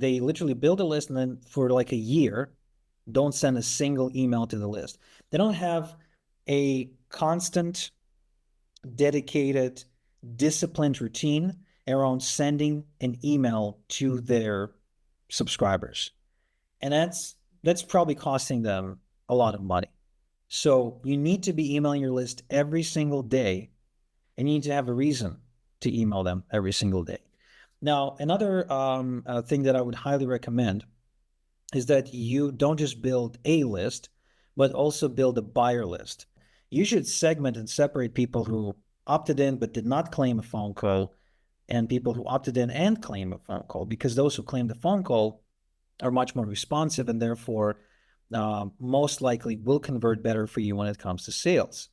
they literally build a list and then for like a year, don't send a single email to the list. They don't have a constant, dedicated, disciplined routine around sending an email to their subscribers. And that's probably costing them a lot of money. So you need to be emailing your list every single day, and you need to have a reason to email them every single day. Now, another thing that I would highly recommend is that you don't just build a list, but also build a buyer list. You should segment and separate people who opted in but did not claim a phone call and people who opted in and claim a phone call, because those who claim the phone call are much more responsive and therefore most likely will convert better for you when it comes to sales.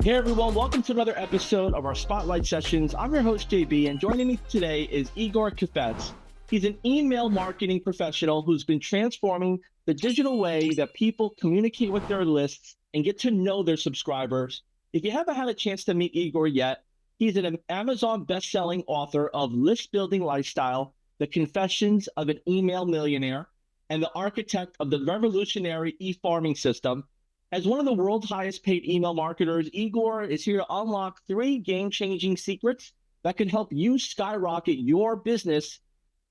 Hey everyone, welcome to another episode of our Spotlight Sessions. I'm your host JB, and joining me today is Igor Kheifets. He's an email marketing professional who's been transforming the digital way that people communicate with their lists and get to know their subscribers. If you haven't had a chance to meet Igor yet, he's an Amazon best-selling author of List Building Lifestyle, The Confessions of an Email Millionaire, and the architect of the revolutionary e-farming system. As one of the world's highest paid email marketers, Igor is here to unlock 3 game-changing secrets that can help you skyrocket your business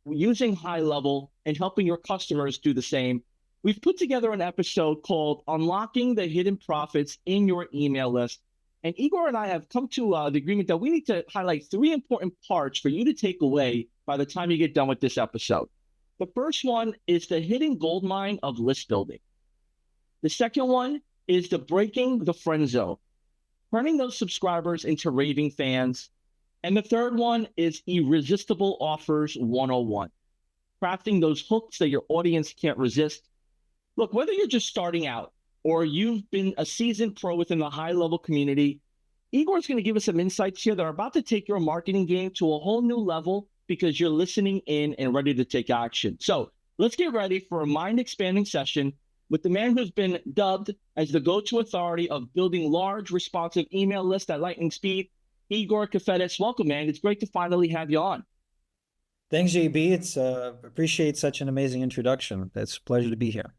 using high level and helping your customers do the same. We've put together an episode called Unlocking the Hidden Profits in Your Email List. And Igor and I have come to the agreement that we need to highlight 3 important parts for you to take away by the time you get done with this episode. The first one is the hidden goldmine of list building. The second one is the breaking the friend zone, turning those subscribers into raving fans. And the third one is Irresistible Offers 101, crafting those hooks that your audience can't resist. Look, whether you're just starting out or you've been a seasoned pro within the high-level community, Igor's going to give us some insights here that are about to take your marketing game to a whole new level because you're listening in and ready to take action. So let's get ready for a mind-expanding session with the man who's been dubbed as the go-to authority of building large, responsive email lists at lightning speed, Igor Kheifets. Welcome, man. It's great to finally have you on. Thanks, JB. It's appreciate such an amazing introduction. It's a pleasure to be here.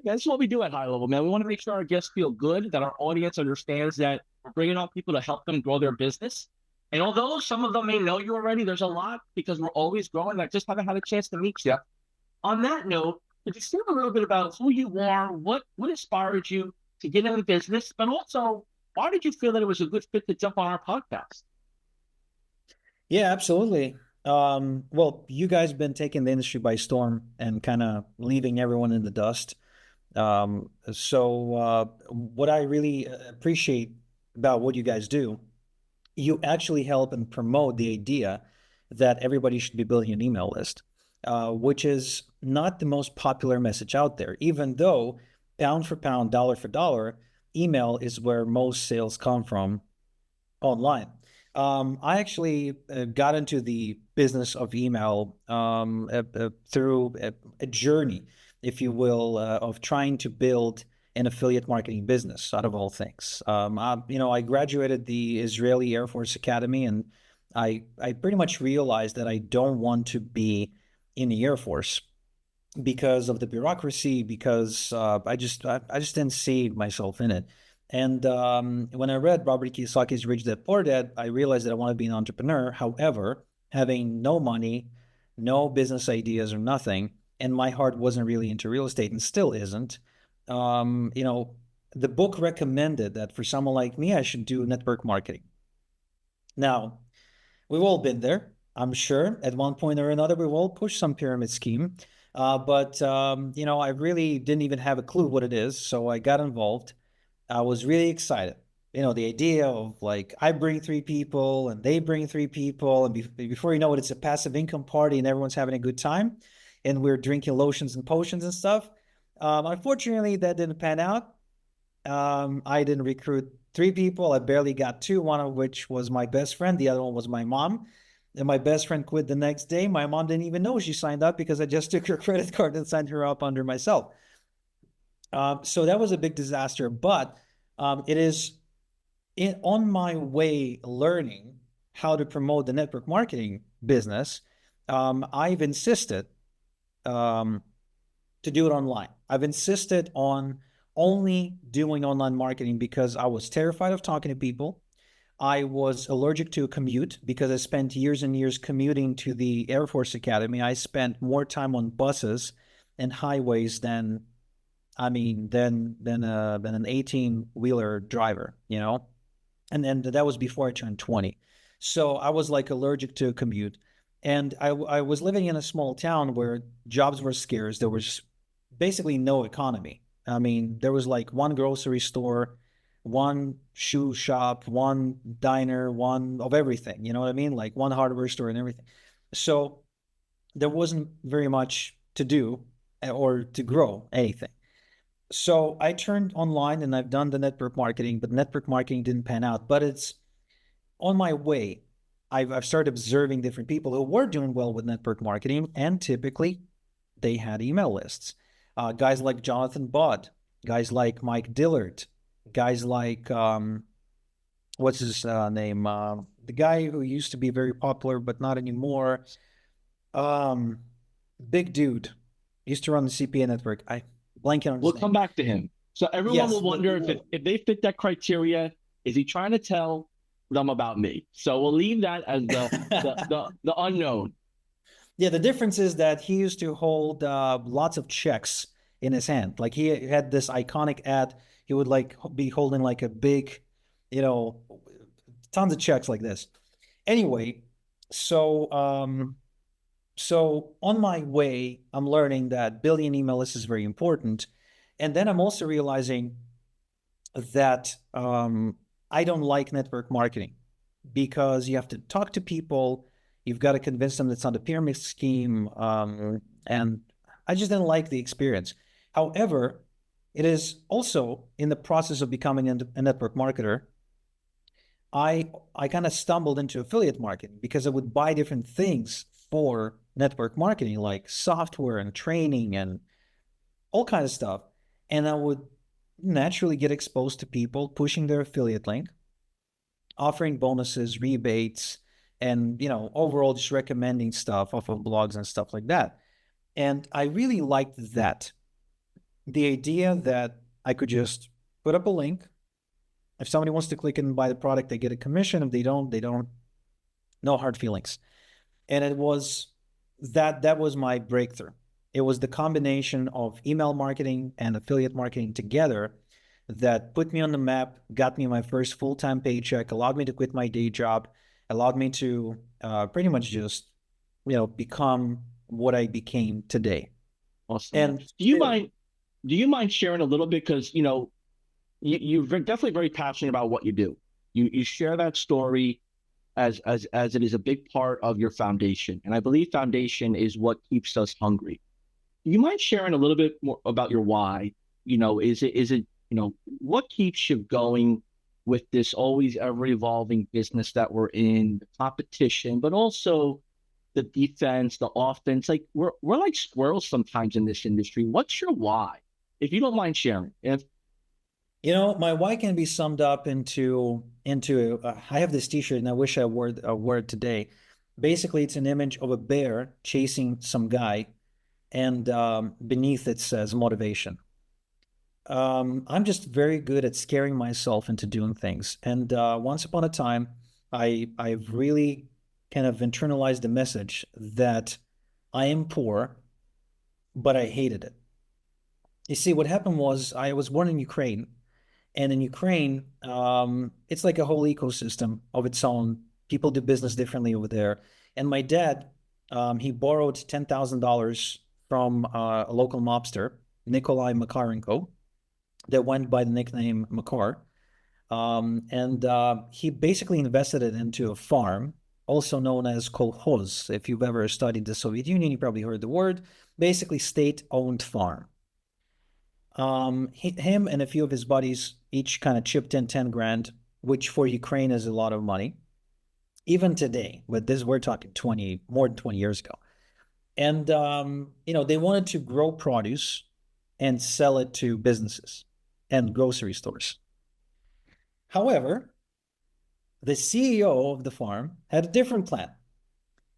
That's what we do at High Level, man. We want to make sure our guests feel good, that our audience understands that we're bringing on people to help them grow their business. And although some of them may know you already, there's a lot because we're always growing that just haven't had a chance to meet you. On that note, could you share a little bit about who you are, what inspired you to get into business, but also why did you feel that it was a good fit to jump on our podcast? Yeah, absolutely. Well, you guys have been taking the industry by storm and kind of leaving everyone in the dust. So what I really appreciate about what you guys do, you actually help and promote the idea that everybody should be building an email list, which is not the most popular message out there, even though pound for pound, dollar for dollar, email is where most sales come from online. I actually got into the business of email through a journey, if you will, of trying to build an affiliate marketing business out of all things. I graduated the Israeli Air Force Academy, and I pretty much realized that I don't want to be in the Air Force because of the bureaucracy, because I just didn't see myself in it. And when I read Robert Kiyosaki's Rich Dad Poor Dad, I realized that I want to be an entrepreneur. However, having no money, no business ideas or nothing, and my heart wasn't really into real estate and still isn't, the book recommended that for someone like me, I should do network marketing. Now, we've all been there. I'm sure at one point or another, we've all pushed some pyramid scheme. But I really didn't even have a clue what it is. So I got involved. I was really excited. The idea of like, I bring 3 people and they bring 3 people. And before you know it, it's a passive income party and everyone's having a good time. And we're drinking lotions and potions and stuff. Unfortunately, that didn't pan out. I didn't recruit 3 people. I barely got 2, one of which was my best friend. The other one was my mom. And my best friend quit the next day. My mom didn't even know she signed up because I just took her credit card and signed her up under myself. So that was a big disaster. But it is on my way learning how to promote the network marketing business, I've insisted um, to do it online. I've insisted on only doing online marketing because I was terrified of talking to people. I was allergic to a commute because I spent years and years commuting to the Air Force Academy. I spent more time on buses and highways than, I mean, than an 18-wheeler driver, you know? And then that was before I turned 20. So I was like allergic to a commute. And I was living in a small town where jobs were scarce. There was basically no economy. I mean, there was like one grocery store, one shoe shop, one diner, one of everything. You know what I mean? Like one hardware store and everything. So there wasn't very much to do or to grow anything. So I turned online and I've done the network marketing, but network marketing didn't pan out. But it's on my way. I've started observing different people who were doing well with network marketing, and typically they had email lists. Guys like Jonathan Budd, guys like Mike Dillard, guys like what's his name? The guy who used to be very popular but not anymore. Um, Big dude used to run the CPA network. I blanking on We'll his come name. back to him. So everyone will Yes, wonder if they fit that criteria. Is he trying to tell them about me? So we'll leave that as the unknown. Yeah, the difference is that he used to hold lots of checks in his hand. Like he had this iconic ad. He would like be holding like a big, you know, tons of checks like this. Anyway, so so on my way, I'm learning that building an email list is very important, and then I'm also realizing that I don't like network marketing because you have to talk to people. You've got to convince them that it's not a pyramid scheme. And I just didn't like the experience. However, it is also in the process of becoming a network marketer. I kind of stumbled into affiliate marketing because I would buy different things for network marketing, like software and training and all kinds of stuff. And I would naturally get exposed to people pushing their affiliate link, offering bonuses, rebates, and overall just recommending stuff off of blogs and stuff like that. And I really liked that. The idea that I could just put up a link. If somebody wants to click and buy the product, they get a commission. If they don't, they don't. No hard feelings. And it was that was my breakthrough. It was the combination of email marketing and affiliate marketing together that put me on the map, got me my first full-time paycheck, allowed me to quit my day job, allowed me to pretty much just become what I became today. Awesome, man. And Do you mind sharing a little bit? Because you're definitely very passionate about what you do. You share that story as it is a big part of your foundation, and I believe foundation is what keeps us hungry. Do you mind sharing a little bit more about your why? Is it what keeps you going with this always ever evolving business that we're in, the competition, but also the defense, the offense. Like we're like squirrels sometimes in this industry. What's your why? If you don't mind sharing. If my why can be summed up into I have this T-shirt and I wish I wore it today. Basically, it's an image of a bear chasing some guy, and beneath it says motivation. I'm just very good at scaring myself into doing things. And once upon a time, I've really kind of internalized the message that I am poor, but I hated it. You see, what happened was I was born in Ukraine, and in Ukraine, it's like a whole ecosystem of its own. People do business differently over there. And my dad, he borrowed $10,000 from a local mobster, Nikolai Makarenko, that went by the nickname Makar. And he basically invested it into a farm, also known as kolkhoz. If you've ever studied the Soviet Union, you probably heard the word. Basically, state-owned farm. Him and a few of his buddies each kind of chipped in 10 grand, which for Ukraine is a lot of money, even today. But this we're talking more than 20 years ago. And they wanted to grow produce and sell it to businesses and grocery stores. However, The CEO of the farm had a different plan.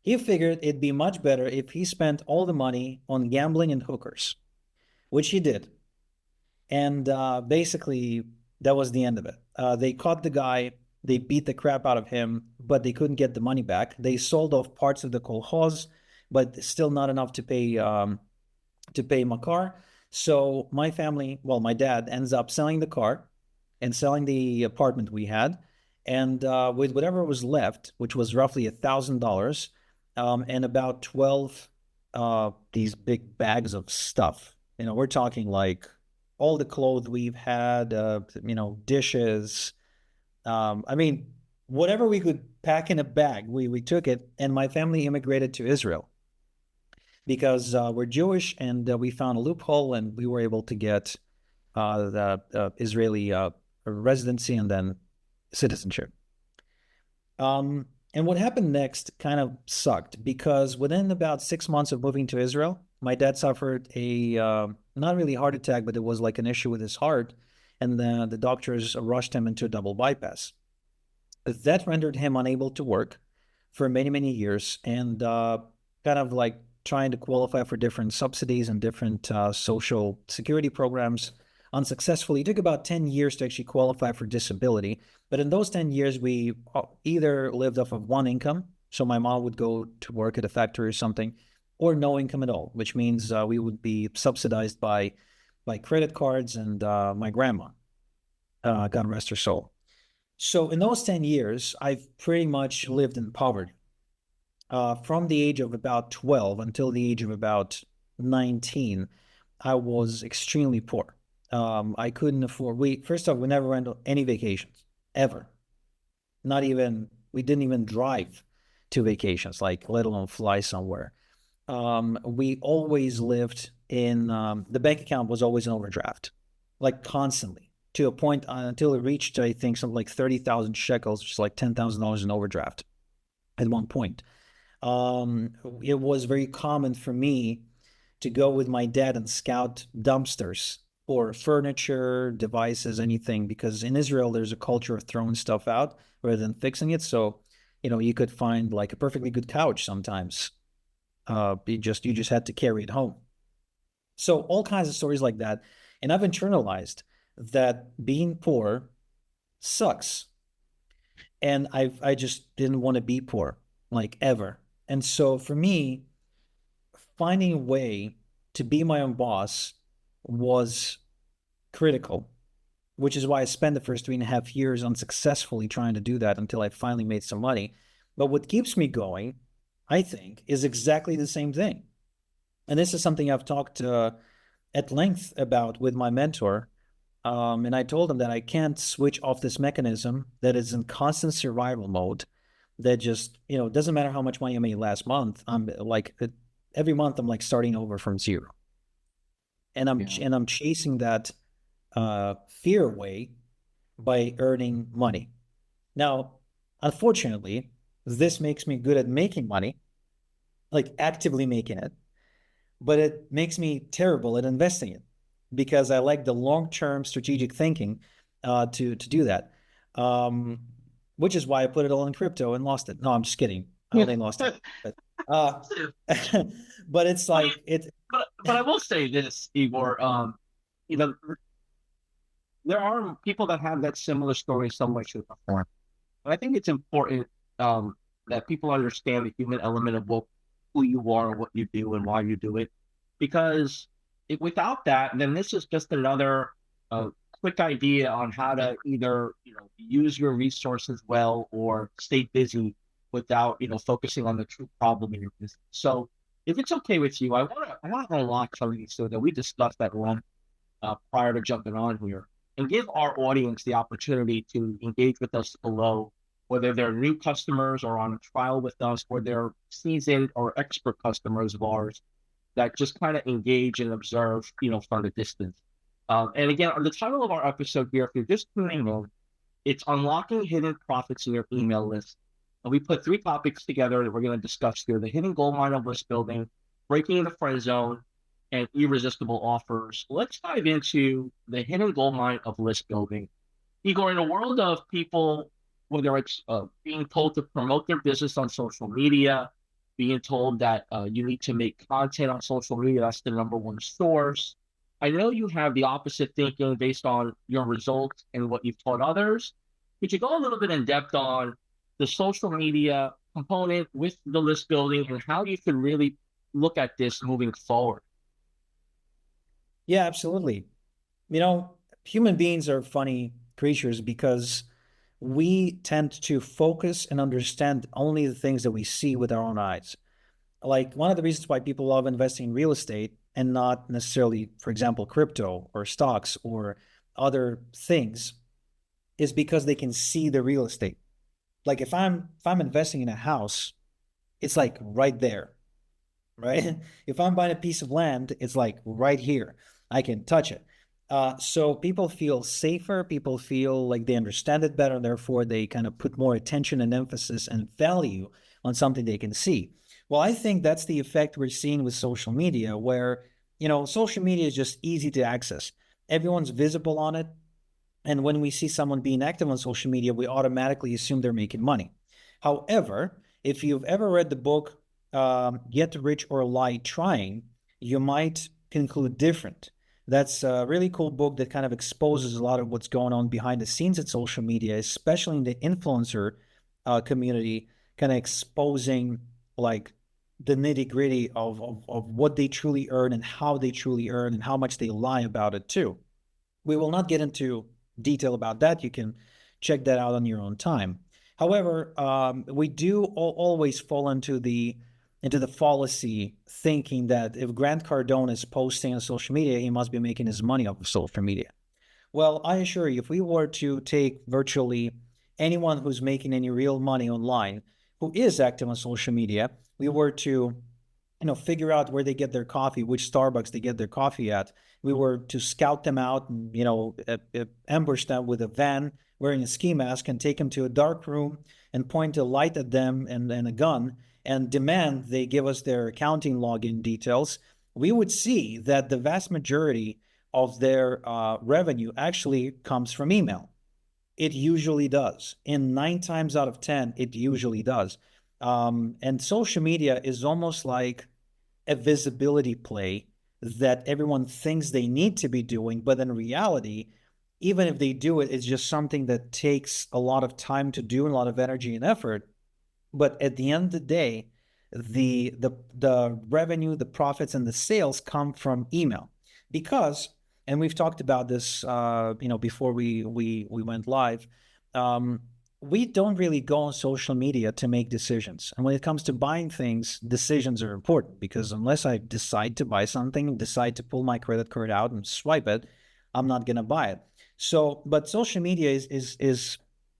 He figured it'd be much better if he spent all the money on gambling and hookers, which he did. And basically, that was the end of it. They caught the guy, they beat the crap out of him, but they couldn't get the money back. They sold off parts of the kolkhoz, but still not enough to pay my car. So my family, well, my dad ends up selling the car and selling the apartment we had, and with whatever was left, which was roughly $1,000, and about 12 these big bags of stuff. We're talking like all the clothes we've had, dishes. I mean, whatever we could pack in a bag, we took it, and my family immigrated to Israel because we're Jewish, and we found a loophole, and we were able to get the Israeli residency and then citizenship. And what happened next kind of sucked because within about 6 months of moving to Israel, my dad suffered a not really heart attack, but it was like an issue with his heart, and the doctors rushed him into a double bypass. That rendered him unable to work for many, many years, and kind of like trying to qualify for different subsidies and different social security programs unsuccessfully. It took about 10 years to actually qualify for disability. But in those 10 years, we either lived off of one income, so my mom would go to work at a factory or something, or no income at all, which means we would be subsidized by credit cards and my grandma, God rest her soul. So in those 10 years, I've pretty much lived in poverty. From the age of about 12 until the age of about 19, I was extremely poor. I couldn't afford, first off, we never went on any vacations, ever. Not even, we didn't even drive to vacations, like let alone fly somewhere. We always lived in, the bank account was always in overdraft, like constantly, to a point until it reached, I think, something like 30,000 shekels, which is like $10,000 in overdraft at one point. It was very common for me to go with my dad and scout dumpsters for furniture, devices, anything, because in Israel, there's a culture of throwing stuff out rather than fixing it. So, you could find like a perfectly good couch sometimes. You just had to carry it home. So all kinds of stories like that. And I've internalized that being poor sucks. And I just didn't want to be poor, like ever. And so for me, finding a way to be my own boss was critical, which is why I spent the first 3.5 years unsuccessfully trying to do that until I finally made some money. But what keeps me going, I think, is exactly the same thing. And this is something I've talked at length about with my mentor. And I told him that I can't switch off this mechanism that is in constant survival mode. That just, it doesn't matter how much money I made last month. I'm like, every month I'm like starting over from zero. And I'm chasing that fear away by earning money. Now, unfortunately, this makes me good at making money, like actively making it, but it makes me terrible at investing it because I like the long-term strategic thinking to do that. Which is why I put it all in crypto and lost it. No, I'm just kidding. I only lost it. But, uh, but it's like it. But I will say this, Igor. You know, there are people that have that similar story somewhere to perform. But I think it's important that people understand the human element of who you are, what you do, and why you do it. Because without that, then this is just another quick idea on how to either use your resources well or stay busy without focusing on the true problem in your business. So if it's okay with you, I want to unlock some of these so that we discussed that one prior to jumping on here and give our audience the opportunity to engage with us below, whether they're new customers or on a trial with us, or they're seasoned or expert customers of ours that just kind of engage and observe, from the distance. And again, the title of our episode here, if you're just tuning in, it's Unlocking Hidden Profits in Your Email List. And we put 3 topics together that we're going to discuss here: the hidden gold mine of list building, breaking the friend zone, and irresistible offers. Let's dive into the hidden gold mine of list building. Igor, in a world of people whether it's being told to promote their business on social media, being told that you need to make content on social media, that's the number one source. I know you have the opposite thinking based on your results and what you've taught others. Could you go a little bit in depth on the social media component with the list building and how you should really look at this moving forward? Yeah, absolutely. Human beings are funny creatures because we tend to focus and understand only the things that we see with our own eyes. Like one of the reasons why people love investing in real estate and not necessarily, for example, crypto or stocks or other things is because they can see the real estate. Like if I'm investing in a house, it's like right there, right? If I'm buying a piece of land, it's like right here. I can touch it. So people feel safer. People feel like they understand it better. Therefore, they kind of put more attention and emphasis and value on something they can see. Well, I think that's the effect we're seeing with social media, where, social media is just easy to access. Everyone's visible on it. And when we see someone being active on social media, we automatically assume they're making money. However, if you've ever read the book Get Rich or Lie Trying, you might conclude different. That's a really cool book that kind of exposes a lot of what's going on behind the scenes at social media, especially in the influencer community, kind of exposing like the nitty gritty of what they truly earn and how they truly earn and how much they lie about it too. We will not get into detail about that. You can check that out on your own time. However, we do always fall into the fallacy thinking that if Grant Cardone is posting on social media, he must be making his money off of social media. Well, I assure you, if we were to take virtually anyone who's making any real money online, who is active on social media, we were to figure out where they get their coffee, which Starbucks they get their coffee at. We were to scout them out and, ambush them with a van wearing a ski mask and take them to a dark room and point a light at them and a gun and demand they give us their accounting login details. We would see that the vast majority of their revenue actually comes from email. It usually does. In 9 times out of 10, it usually does. And social media is almost like a visibility play that everyone thinks they need to be doing, but in reality, even if they do it, it's just something that takes a lot of time to do and a lot of energy and effort. But at the end of the day, the revenue, the profits, and the sales come from email because, and we've talked about this, before we went live. Um, we don't really go on social media to make decisions. And when it comes to buying things, decisions are important because unless I decide to buy something, decide to pull my credit card out and swipe it, I'm not going to buy it. So, but social media is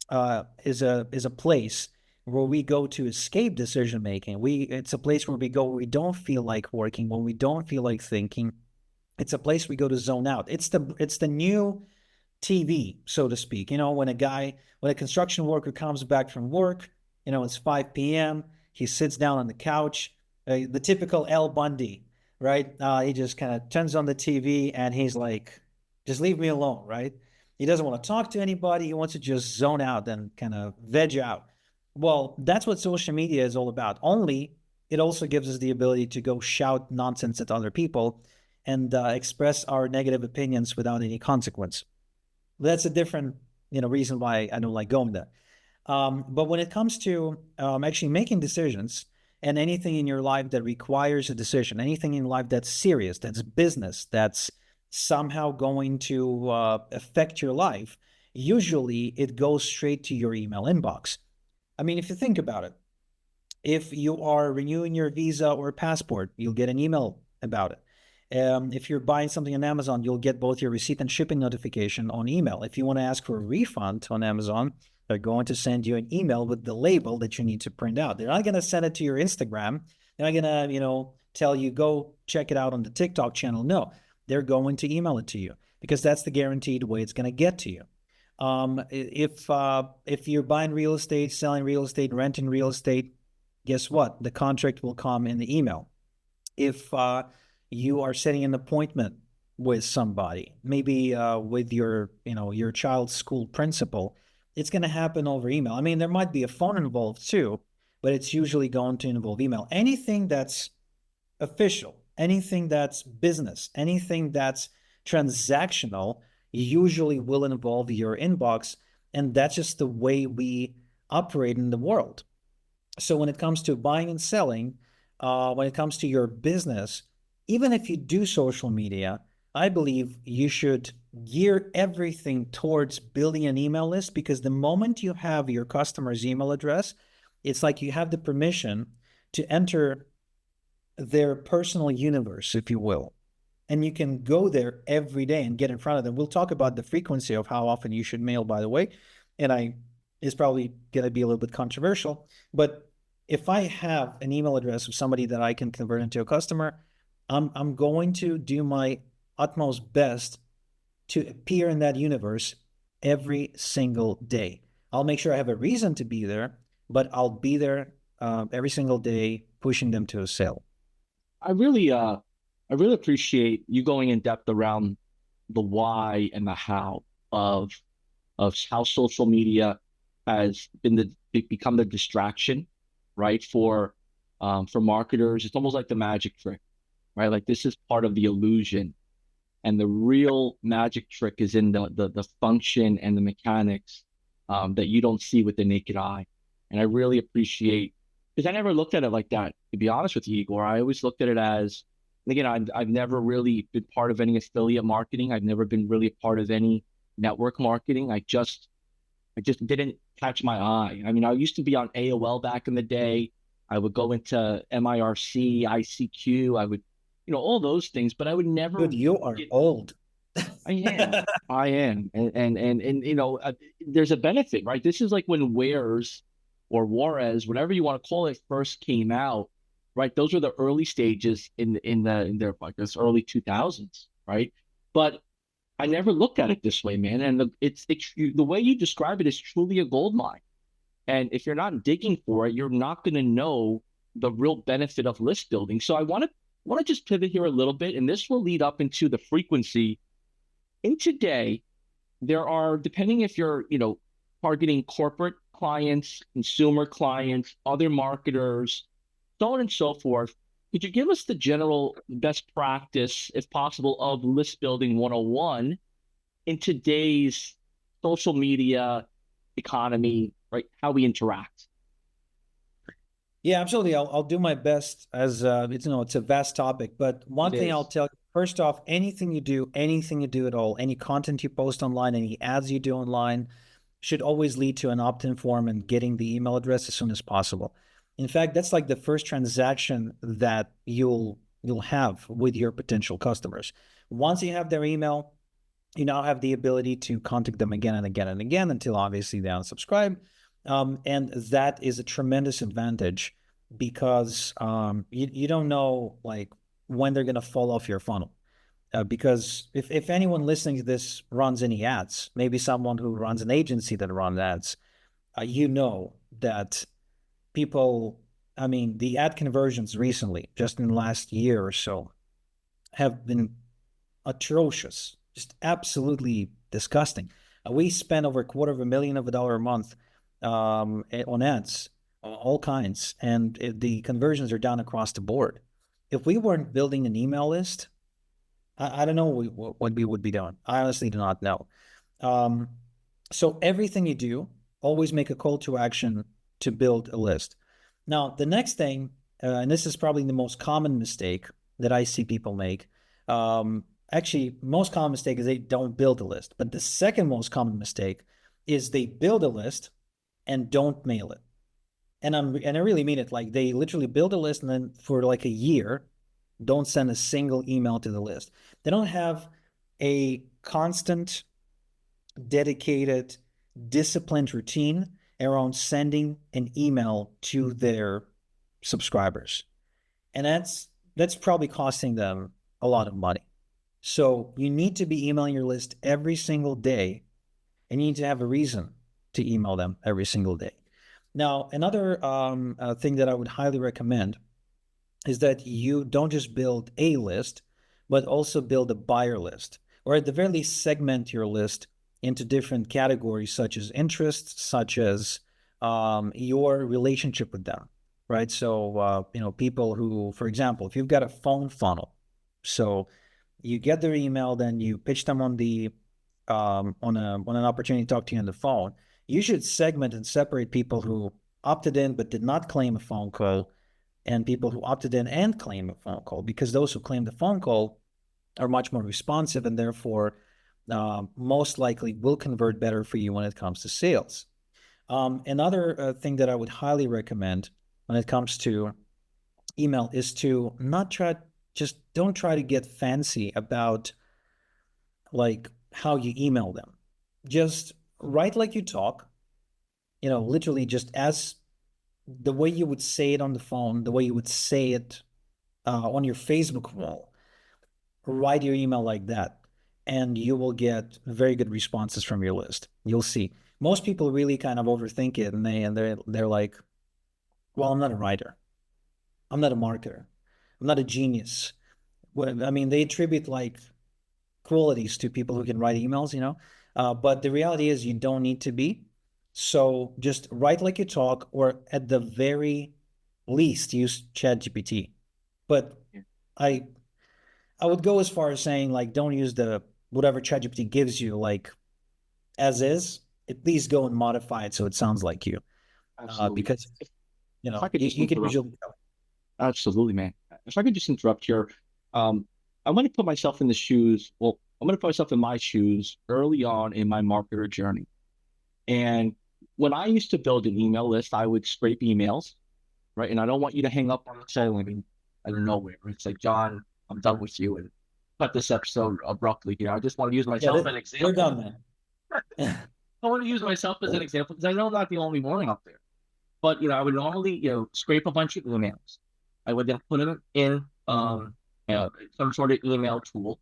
a place where we go to escape decision making. It's a place where we go where we don't feel like working, when we don't feel like thinking. It's a place we go to zone out. It's the new TV, so to speak. When a construction worker comes back from work, it's 5 p.m. He sits down on the couch, the typical Al Bundy, right? He just kind of turns on the TV and he's like, just leave me alone, right? He doesn't want to talk to anybody. He wants to just zone out and kind of veg out. Well, that's what social media is all about. Only it also gives us the ability to go shout nonsense at other people and express our negative opinions without any consequence. That's a different, reason why I don't like going there. But when it comes to actually making decisions and anything in your life that requires a decision, anything in life that's serious, that's business, that's somehow going to affect your life, usually it goes straight to your email inbox. I mean, if you think about it, if you are renewing your visa or passport, you'll get an email about it. If you're buying something on Amazon, you'll get both your receipt and shipping notification on email. If you want to ask for a refund on Amazon, they're going to send you an email with the label that you need to print out. They're not going to send it to your Instagram. They're not going to, tell you, go check it out on the TikTok channel. No, they're going to email it to you because that's the guaranteed way it's going to get to you. If you're buying real estate, selling real estate, renting real estate, guess what? The contract will come in the email. If you are setting an appointment with somebody, maybe with your child's school principal, it's going to happen over email. I mean, there might be a phone involved too, but it's usually going to involve email. Anything that's official, anything that's business, anything that's transactional usually will involve your inbox. And that's just the way we operate in the world. So when it comes to buying and selling, when it comes to your business, even if you do social media, I believe you should gear everything towards building an email list, because the moment you have your customer's email address, it's like you have the permission to enter their personal universe, if you will. And you can go there every day and get in front of them. We'll talk about the frequency of how often you should mail, by the way. And it's probably going to be a little bit controversial, but if I have an email address of somebody that I can convert into a customer, I'm going to do my utmost best to appear in that universe every single day. I'll make sure I have a reason to be there, but I'll be there every single day, pushing them to a sale. I really appreciate you going in depth around the why and the how of how social media has become the distraction, right? For marketers, it's almost like the magic trick, right? Like this is part of the illusion, and the real magic trick is in the function and the mechanics that you don't see with the naked eye. And I really appreciate, because I never looked at it like that. To be honest with you, Igor, I always looked at it as, and again, I've never really been part of any affiliate marketing. I've never been really a part of any network marketing. I just didn't catch my eye. I mean, I used to be on AOL back in the day. I would go into MIRC, ICQ. I would, all those things, but I would never Dude, you are get. old. I am, I am, and there's a benefit, right? This is like when Wares or Juarez, whatever you want to call it, first came out, right? Those were the early stages in their like this early 2000s, right? But I never looked at it this way, man. And the way you describe it is truly a gold mine. And if you're not digging for it, you're not going to know the real benefit of list building. So I want to just pivot here a little bit, and this will lead up into the frequency. In today, there are, depending if you're, targeting corporate clients, consumer clients, other marketers, so on and so forth. Could you give us the general best practice, if possible, of list building 101 in today's social media economy, right? How we interact. Yeah, absolutely. I'll do my best, as it's a vast topic, but one It thing I'll is. tell you, first off, anything you do at all, any content you post online, any ads you do online should always lead to an opt-in form and getting the email address as soon as possible. In fact, that's like the first transaction that you'll have with your potential customers. Once you have their email, you now have the ability to contact them again and again and again until obviously they unsubscribe. And that is a tremendous advantage, because you don't know like when they're going to fall off your funnel. Because if anyone listening to this runs any ads, maybe someone who runs an agency that runs ads, you know that people, I mean, the ad conversions recently, just in the last year or so, have been atrocious, just absolutely disgusting. We spend over $250,000 a month on ads, all kinds, and the conversions are down across the board. If we weren't building an email list, I don't know what we would be doing. I honestly do not know. Um, so everything you do, always make a call to action to build a list. Now, the next thing, and this is probably the most common mistake that I see people make. Actually, most common mistake is they don't build a list. But the second most common mistake is they build a list and don't mail it. And I really mean it. Like they literally build a list and then for like a year, don't send a single email to the list. They don't have a constant, dedicated, disciplined routine around sending an email to their subscribers. And that's probably costing them a lot of money. So you need to be emailing your list every single day, and you need to have a reason to email them every single day. Now, another thing that I would highly recommend is that you don't just build a list, but also build a buyer list, or at the very least segment your list into different categories, such as interests, such as your relationship with them, right? So, people who, for example, if you've got a phone funnel, so you get their email, then you pitch them on the on an opportunity to talk to you on the phone. You should segment and separate people who opted in but did not claim a phone call, and people who opted in and claim a phone call, because those who claim the phone call are much more responsive and therefore most likely will convert better for you when it comes to sales. Another thing that I would highly recommend when it comes to email is to not try, just don't try to get fancy about like how you email them. Just write like you talk, literally just as the way you would say it on the phone, the way you would say it on your Facebook wall. Write your email like that, and you will get very good responses from your list. You'll see. Most people really kind of overthink it, and they're like, "Well, I'm not a writer. I'm not a marketer. I'm not a genius." Well, I mean, they attribute like qualities to people who can write emails. But the reality is you don't need to be. So just write like you talk, or at the very least, use ChatGPT. But I I would go as far as saying like don't use the whatever ChatGPT gives you like as is. At least go and modify it so it sounds like you. Absolutely. Because If I could just you can interrupt, usually tell. absolutely, man. If I could just interrupt here, um, I want to put myself in the shoes. Well, I'm going to put myself in my shoes early on in my marketer journey. And when I used to build an email list, I would scrape emails, right? And I don't want you to hang up on the phone out of nowhere. It's like, John, I'm done with you, and cut this episode abruptly here. I just want to use Yeah, myself as an we're example. done, man. I want to use myself as an example because I know I'm not the only one out there. But I would normally scrape a bunch of emails. I would then put them in some sort of email tool,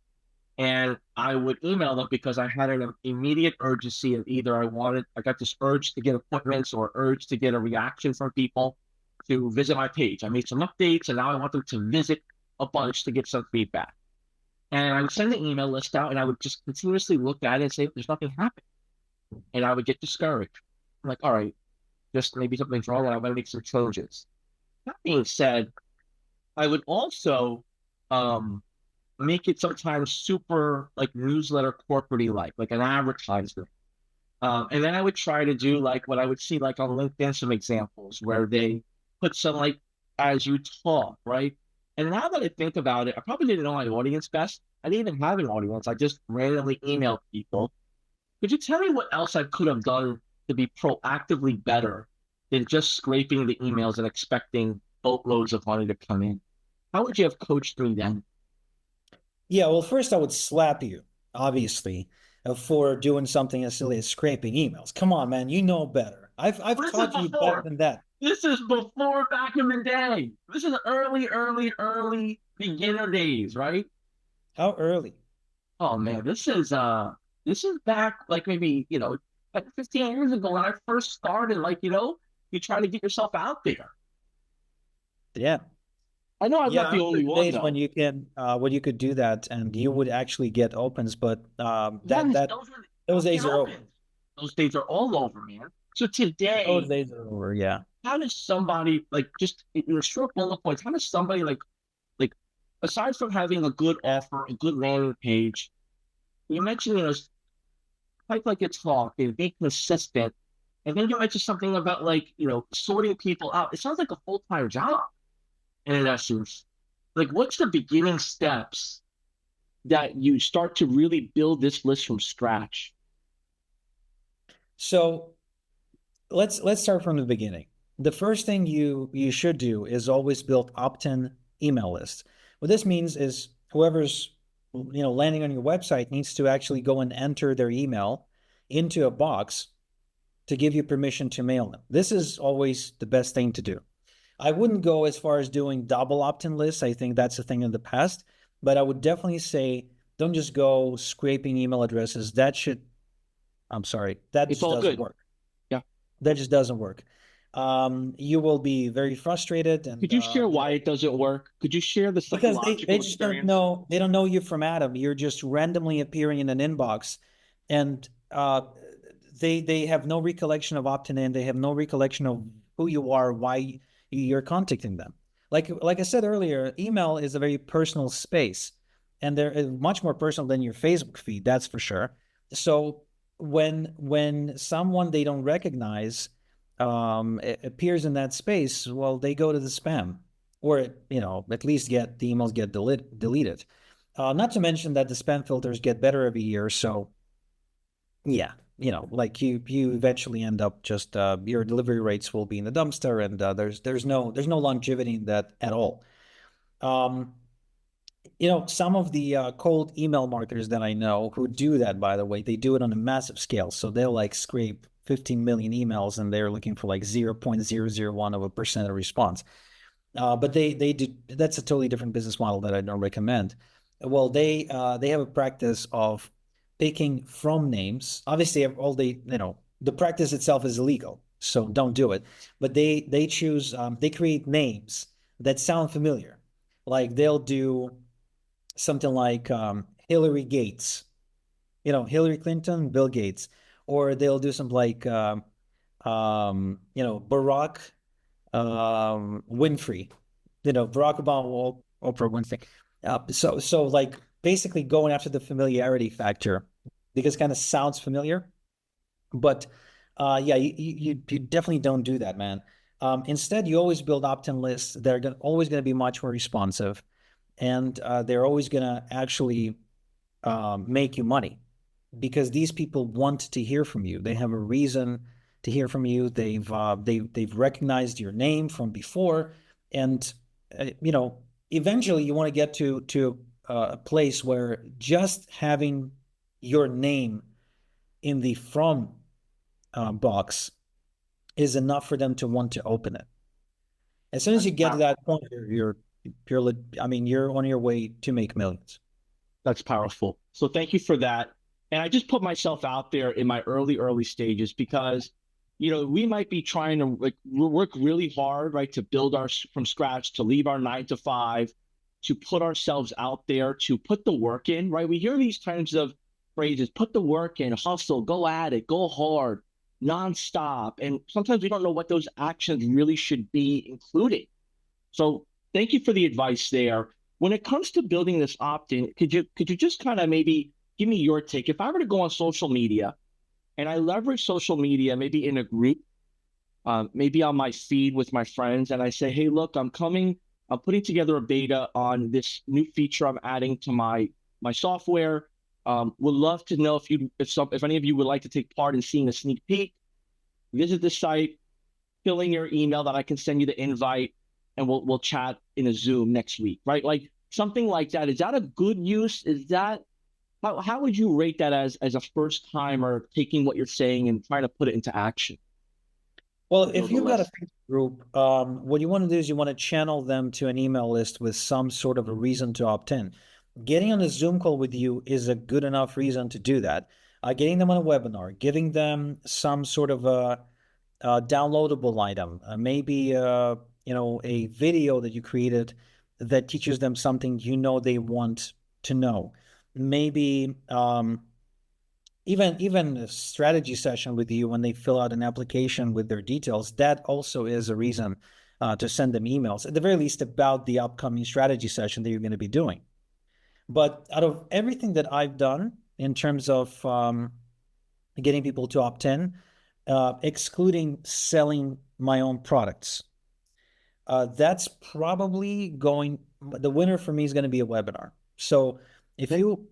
and I would email them because I had an immediate urgency of either I got this urge to get appointments or urge to get a reaction from people to visit my page. I made some updates, and now I want them to visit a bunch to get some feedback. And I would send the email list out, and I would just continuously look at it and say, "There's nothing happening," and I would get discouraged. I'm like, all right, just maybe something's wrong, and I'm going to make some changes. That being said, I would also um, make it sometimes super like newsletter corporate like an advertisement. And then I would try to do like what I would see like on LinkedIn, some examples where they put some like as you talk, right? And now that I think about it, I probably didn't know my audience best. I didn't even have an audience. I just randomly emailed people. Could you tell me what else I could have done to be proactively better than just scraping the emails and expecting boatloads of money to come in? How would you have coached me then? Yeah, well, first I would slap you, obviously, for doing something as silly as scraping emails. Come on, man, you know better. I've This is taught you better before. than that. This is before back in the day. This is early beginner days, right? How early? Oh man, this is back like maybe, like 15 years ago when I first started, like, you try to get yourself out there. Yeah. I know I'm Yeah, not I the remember only the one days when though. you can when you could do that and you would actually get opens, but Yes, those those get days are over. open. Those days are all over, man. So Those today, days are over, yeah. how does somebody like just in a short bullet points, how does somebody like aside from having a good offer, a good landing page, you mentioned type like it's talk and be consistent. And then you mentioned something about like, sorting people out. It sounds like a full-time job in essence. Like what's the beginning steps that you start to really build this list from scratch? So let's start from the beginning. The first thing you should do is always build opt-in email lists. What this means is whoever's landing on your website needs to actually go and enter their email into a box to give you permission to mail them. This is always the best thing to do. I wouldn't go as far as doing double opt-in lists. I think that's a thing in the past, but I would definitely say don't just go scraping email addresses. I'm sorry, that It's just all doesn't good. work. Yeah. That just doesn't work. You will be very frustrated and Could you share why it doesn't work? Could you share the because they psychological just don't experience? know, they don't know you from Adam. You're just randomly appearing in an inbox, and uh, they have no recollection of opting in. They have no recollection of who you are, why you're contacting them. Like I said earlier, email is a very personal space, and they're much more personal than your Facebook feed. That's for sure. So when someone they don't recognize appears in that space, well, they go to the spam, or at least get the emails get deleted. Not to mention that the spam filters get better every year, so yeah, like you eventually end up just your delivery rates will be in the dumpster, and there's no longevity in that at all. Um, some of the cold email marketers that I know who do that, by the way, they do it on a massive scale. So they'll like scrape 15 million emails, and they're looking for like 0.001% of response. But they do, that's a totally different business model that I don't recommend. Well, they have a practice of picking from names. Obviously, all the practice itself is illegal, so don't do it. But they choose they create names that sound familiar. Like they'll do something like Hillary Gates, Hillary Clinton, Bill Gates, or they'll do something like Barack Winfrey, Barack Obama, Oprah Winfrey. So like basically going after the familiarity factor because it kind of sounds familiar, but yeah, you definitely don't do that, man. Instead, you always build opt-in lists. They're always going to be much more responsive, and they're always going to actually make you money because these people want to hear from you. They have a reason to hear from you. They've recognized your name from before, and eventually you want to get to a place where just having your name in the from box is enough for them to want to open it. As soon as you get to that point, you're on your way to make millions. That's powerful. So thank you for that. And I just put myself out there in my early stages because, we might be trying to like work really hard, right, to build our from scratch, to leave our 9 to 5, to put ourselves out there, to put the work in, right? We hear these kinds of phrases: put the work in, hustle, go at it, go hard, nonstop. And sometimes we don't know what those actions really should be including. So thank you for the advice there. When it comes to building this opt-in, could you just kind of maybe give me your take? If I were to go on social media and I leverage social media, maybe in a group, maybe on my feed with my friends, and I say, hey, look, I'm putting together a beta on this new feature I'm adding to my software. Would love to know if any of you would like to take part in seeing a sneak peek. Visit the site, fill in your email that I can send you the invite, and we'll chat in a Zoom next week, right? Like something like that. Is that a good use? Is that how would you rate that as a first timer taking what you're saying and trying to put it into action? Well, if you've got a Facebook group, what you want to do is you want to channel them to an email list with some sort of a reason to opt in. Getting on a Zoom call with you is a good enough reason to do that. Getting them on a webinar, giving them some sort of a downloadable item, maybe a video that you created that teaches them something they want to know. Maybe even a strategy session with you when they fill out an application with their details, that also is a reason to send them emails, at the very least, about the upcoming strategy session that you're going to be doing. But out of everything that I've done in terms of getting people to opt in, excluding selling my own products, that's probably the winner for me is going to be a webinar. So if you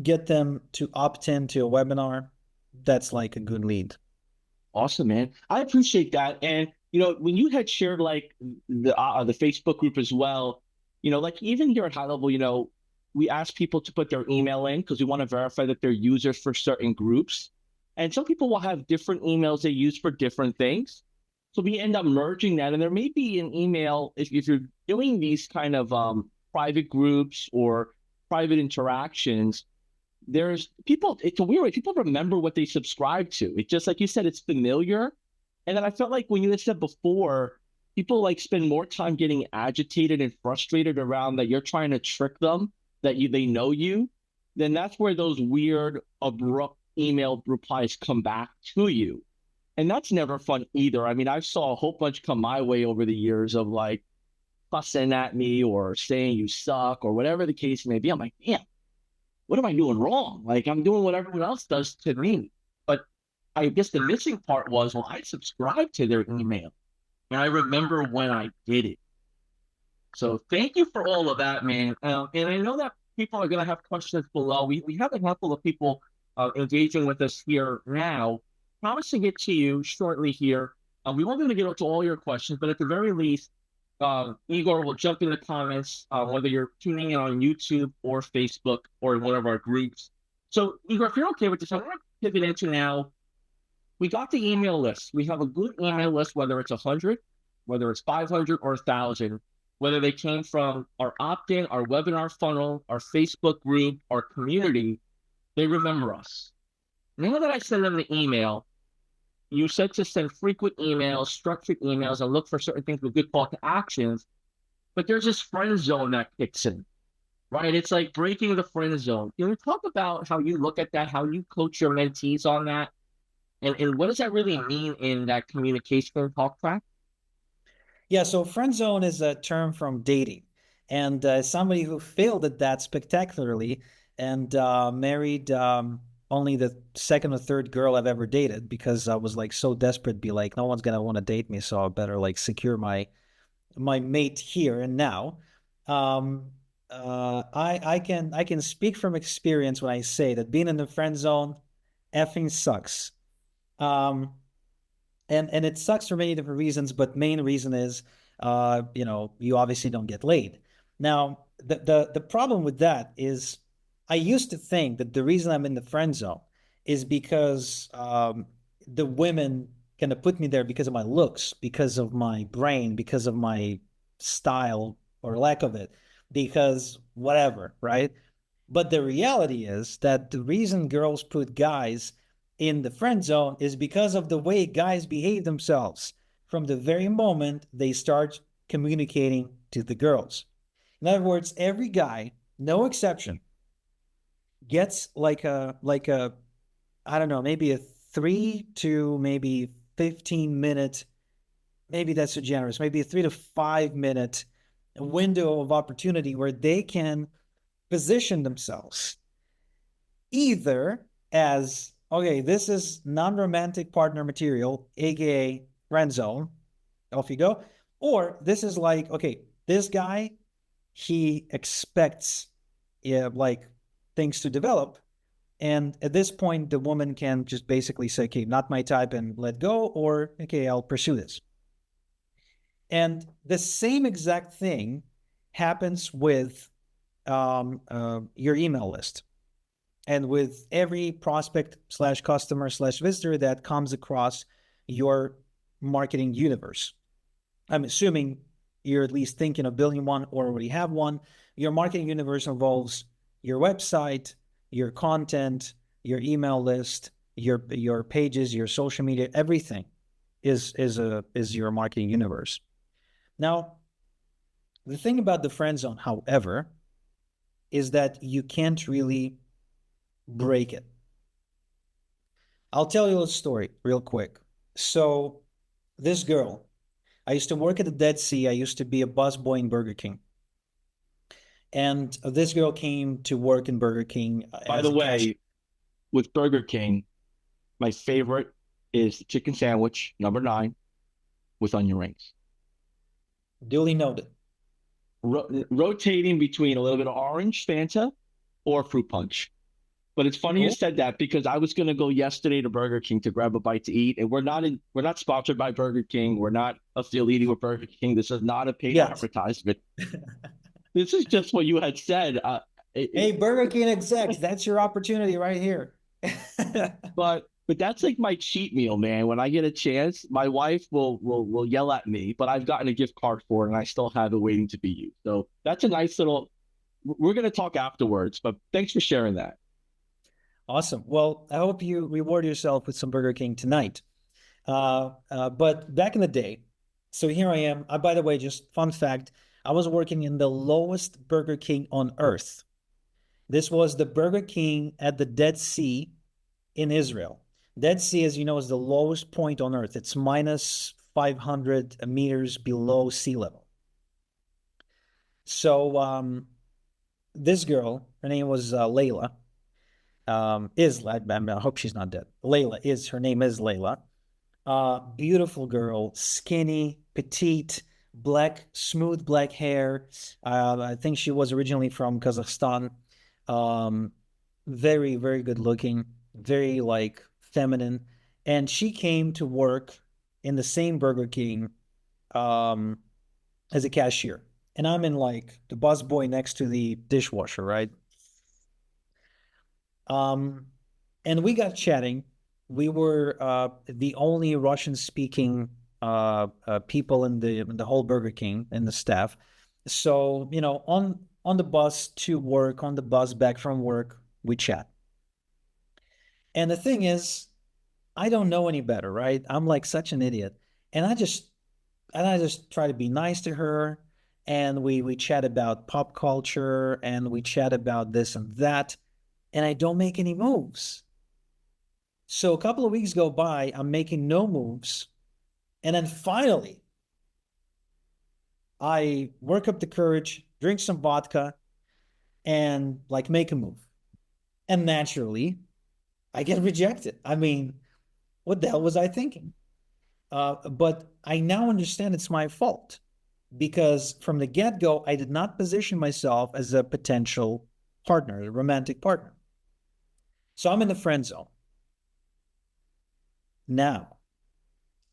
get them to opt in to a webinar, that's like a good lead. Awesome, man. I appreciate that. And when you had shared like the Facebook group as well, like even here at High Level, we ask people to put their email in because we want to verify that they're users for certain groups. And some people will have different emails they use for different things. So we end up merging that. And there may be an email if you're doing these kind of private groups or private interactions. There's people, it's a weird way. People remember what they subscribe to. It's just like you said, it's familiar. And then I felt like when you had said before, people like spend more time getting agitated and frustrated around that you're trying to trick them, that they know you. Then that's where those weird, abrupt email replies come back to you. And that's never fun either. I mean, I saw a whole bunch come my way over the years of like fussing at me or saying you suck or whatever the case may be. I'm like, damn, what am I doing wrong? Like I'm doing what everyone else does to me. But I guess the missing part was, well, I subscribed to their email. And I remember when I did it. So thank you for all of that, man. And I know that people are going to have questions below. We have a handful of people engaging with us here now. Promise to get to you shortly here. We won't be able to get to all your questions, but at the very least, Igor will jump in the comments, whether you're tuning in on YouTube or Facebook or in one of our groups. So, Igor, if you're okay with this, I want to pivot into now. We got the email list. We have a good email list, whether it's 100, whether it's 500 or 1,000, whether they came from our opt-in, our webinar funnel, our Facebook group, our community, they remember us. Now that I send them the email, you said to send frequent emails, structured emails, and look for certain things with good call to actions. But there's this friend zone that kicks in, right? It's like breaking the friend zone. Can you talk about how you look at that, how you coach your mentees on that? And what does that really mean in that communication talk track? Yeah, so friend zone is a term from dating, and somebody who failed at that spectacularly and married only the second or third girl I've ever dated because I was like so desperate, be like, no one's gonna want to date me, so I better like secure my mate here and now. Um, I can speak from experience when I say that being in the friend zone effing sucks. Um, and it sucks for many different reasons, but main reason is you obviously don't get laid. Now the problem with that is I used to think that the reason I'm in the friend zone is because the women kind of put me there because of my looks, because of my brain, because of my style or lack of it, because whatever, right? But the reality is that the reason girls put guys in the friend zone is because of the way guys behave themselves from the very moment they start communicating to the girls. In other words, every guy, no exception, gets like a I don't know, maybe a 3 to maybe 15 minute, maybe that's too generous, maybe a 3 to 5 minute window of opportunity where they can position themselves either as, okay, this is non-romantic partner material, aka friend zone, off you go, or this is like, okay, this guy, he expects, yeah, like things to develop, and at this point the woman can just basically say, okay, not my type, and let go, or okay, I'll pursue this. And the same exact thing happens with your email list and with every prospect slash customer slash visitor that comes across your marketing universe. I'm assuming you're at least thinking of building one or already have one. Your marketing universe involves your website, your content, your email list, your pages, your social media, everything is your marketing universe. Now, the thing about the friend zone, however, is that you can't really break it. I'll tell you a story real quick. So, this girl, I used to work at the Dead Sea. I used to be a busboy in Burger King. And this girl came to work in Burger King By as the a cashier. way, with Burger King, my favorite is the chicken sandwich, number 9, with onion rings. Duly noted. Rotating between a little bit of orange Fanta or fruit punch. But it's funny you Oh, said that because I was going to go yesterday to Burger King to grab a bite to eat, and we're not sponsored by Burger King. We're not affiliated with Burger King. This is not a paid yes. advertisement. This is just what you had said. Hey, Burger King execs, that's your opportunity right here. But that's like my cheat meal, man. When I get a chance, my wife will yell at me, but I've gotten a gift card for it, and I still have it waiting to be used. So that's a nice little. We're going to talk afterwards, but thanks for sharing that. Awesome. Well, I hope you reward yourself with some Burger King tonight. But back in the day, so here I am. By the way, just fun fact, I was working in the lowest Burger King on earth. This was the Burger King at the Dead Sea in Israel. Dead Sea, as you know, is the lowest point on Earth. It's minus 500 meters below sea level. So this girl, her name was Layla, I hope she's not dead. Her name is Layla. Beautiful girl, skinny, petite, smooth black hair. I think she was originally from Kazakhstan. Um, very, very good looking, very like feminine. And she came to work in the same Burger King um, as a cashier. And I'm in like the bus boy next to the dishwasher, right? Um, and we got chatting. We were the only Russian-speaking people in the whole Burger King and the staff. So, you know, on the bus to work, on the bus back from work, we chat. And the thing is, I don't know any better, right? I'm like such an idiot. And I just try to be nice to her. And we chat about pop culture and we chat about this and that. And I don't make any moves. So a couple of weeks go by, I'm making no moves. And then finally, I work up the courage, drink some vodka, and like make a move. And naturally, I get rejected. I mean, what the hell was I thinking? But I now understand it's my fault because from the get-go, I did not position myself as a potential partner, a romantic partner. So I'm in the friend zone. Now,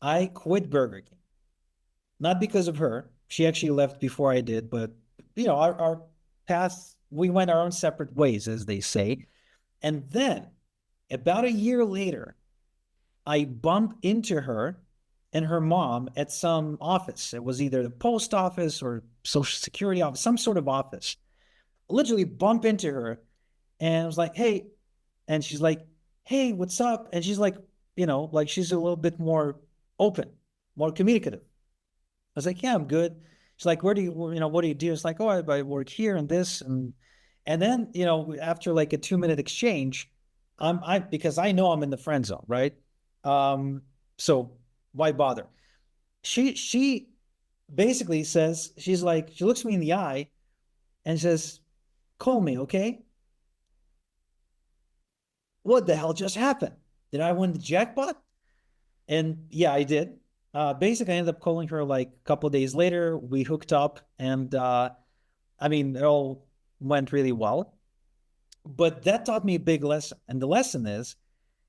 I quit Burger King. Not because of her. She actually left before I did, but you know, our paths, we went our own separate ways, as they say. And then about a year later, I bump into her and her mom at some office. It was either the post office or social security office, some sort of office. Literally bump into her and I was like, hey, and she's like, hey, what's up? And she's like, you know, like she's a little bit more open, more communicative. I was like, yeah, I'm good. She's like, what do you do? It's like, oh, I work here and this. And then, you know, after like a 2 minute exchange, because I know I'm in the friend zone, right? So why bother? She basically says, she's like, she looks me in the eye and says, call me, okay? What the hell just happened? Did I win the jackpot? And yeah, I did. Basically, I ended up calling her like a couple of days later. We hooked up, and I mean, it all went really well. But that taught me a big lesson. And the lesson is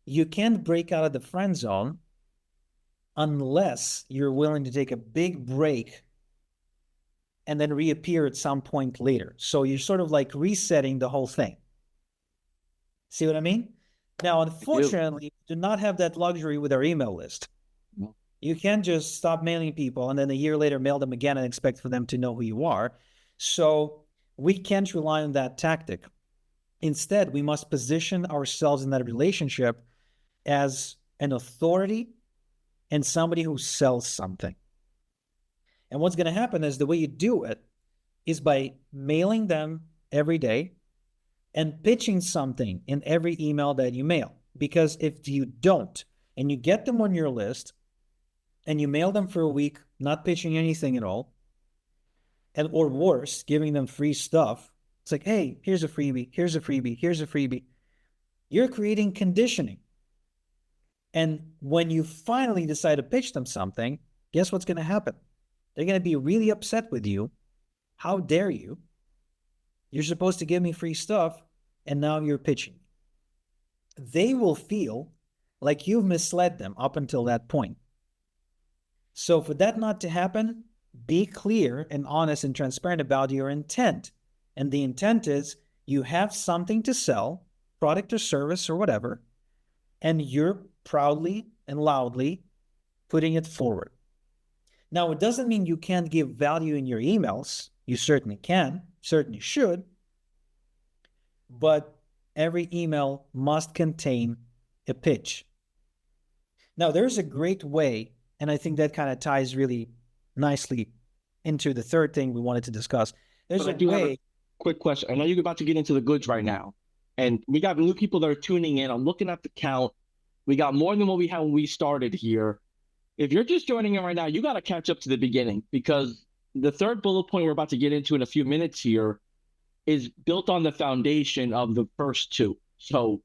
you can't break out of the friend zone unless you're willing to take a big break and then reappear at some point later. So you're sort of like resetting the whole thing. See what I mean? Now, unfortunately, we do not have that luxury with our email list. You can't just stop mailing people and then a year later mail them again and expect for them to know who you are. So we can't rely on that tactic. Instead, we must position ourselves in that relationship as an authority and somebody who sells something. And what's going to happen is the way you do it is by mailing them every day and pitching something in every email that you mail. Because if you don't, and you get them on your list, and you mail them for a week, not pitching anything at all, and or worse, giving them free stuff, it's like, hey, here's a freebie, here's a freebie, here's a freebie. You're creating conditioning. And when you finally decide to pitch them something, guess what's going to happen? They're going to be really upset with you. How dare you? You're supposed to give me free stuff, and now you're pitching. They will feel like you've misled them up until that point. So for that not to happen, be clear and honest and transparent about your intent. And the intent is you have something to sell, product or service or whatever, and you're proudly and loudly putting it forward. Now, it doesn't mean you can't give value in your emails. You certainly can, certainly should, but every email must contain a pitch. Now, there's a great way, and I think that kind of ties really nicely into the third thing we wanted to discuss. There's But I a do have a way. quick question. I know you're about to get into the goods right now, And we got new people that are tuning in. I'm looking at the count. We got more than what we had when we started here. If you're just joining in right now, you got to catch up to the beginning, because the third bullet point we're about to get into in a few minutes here is built on the foundation of the first two. So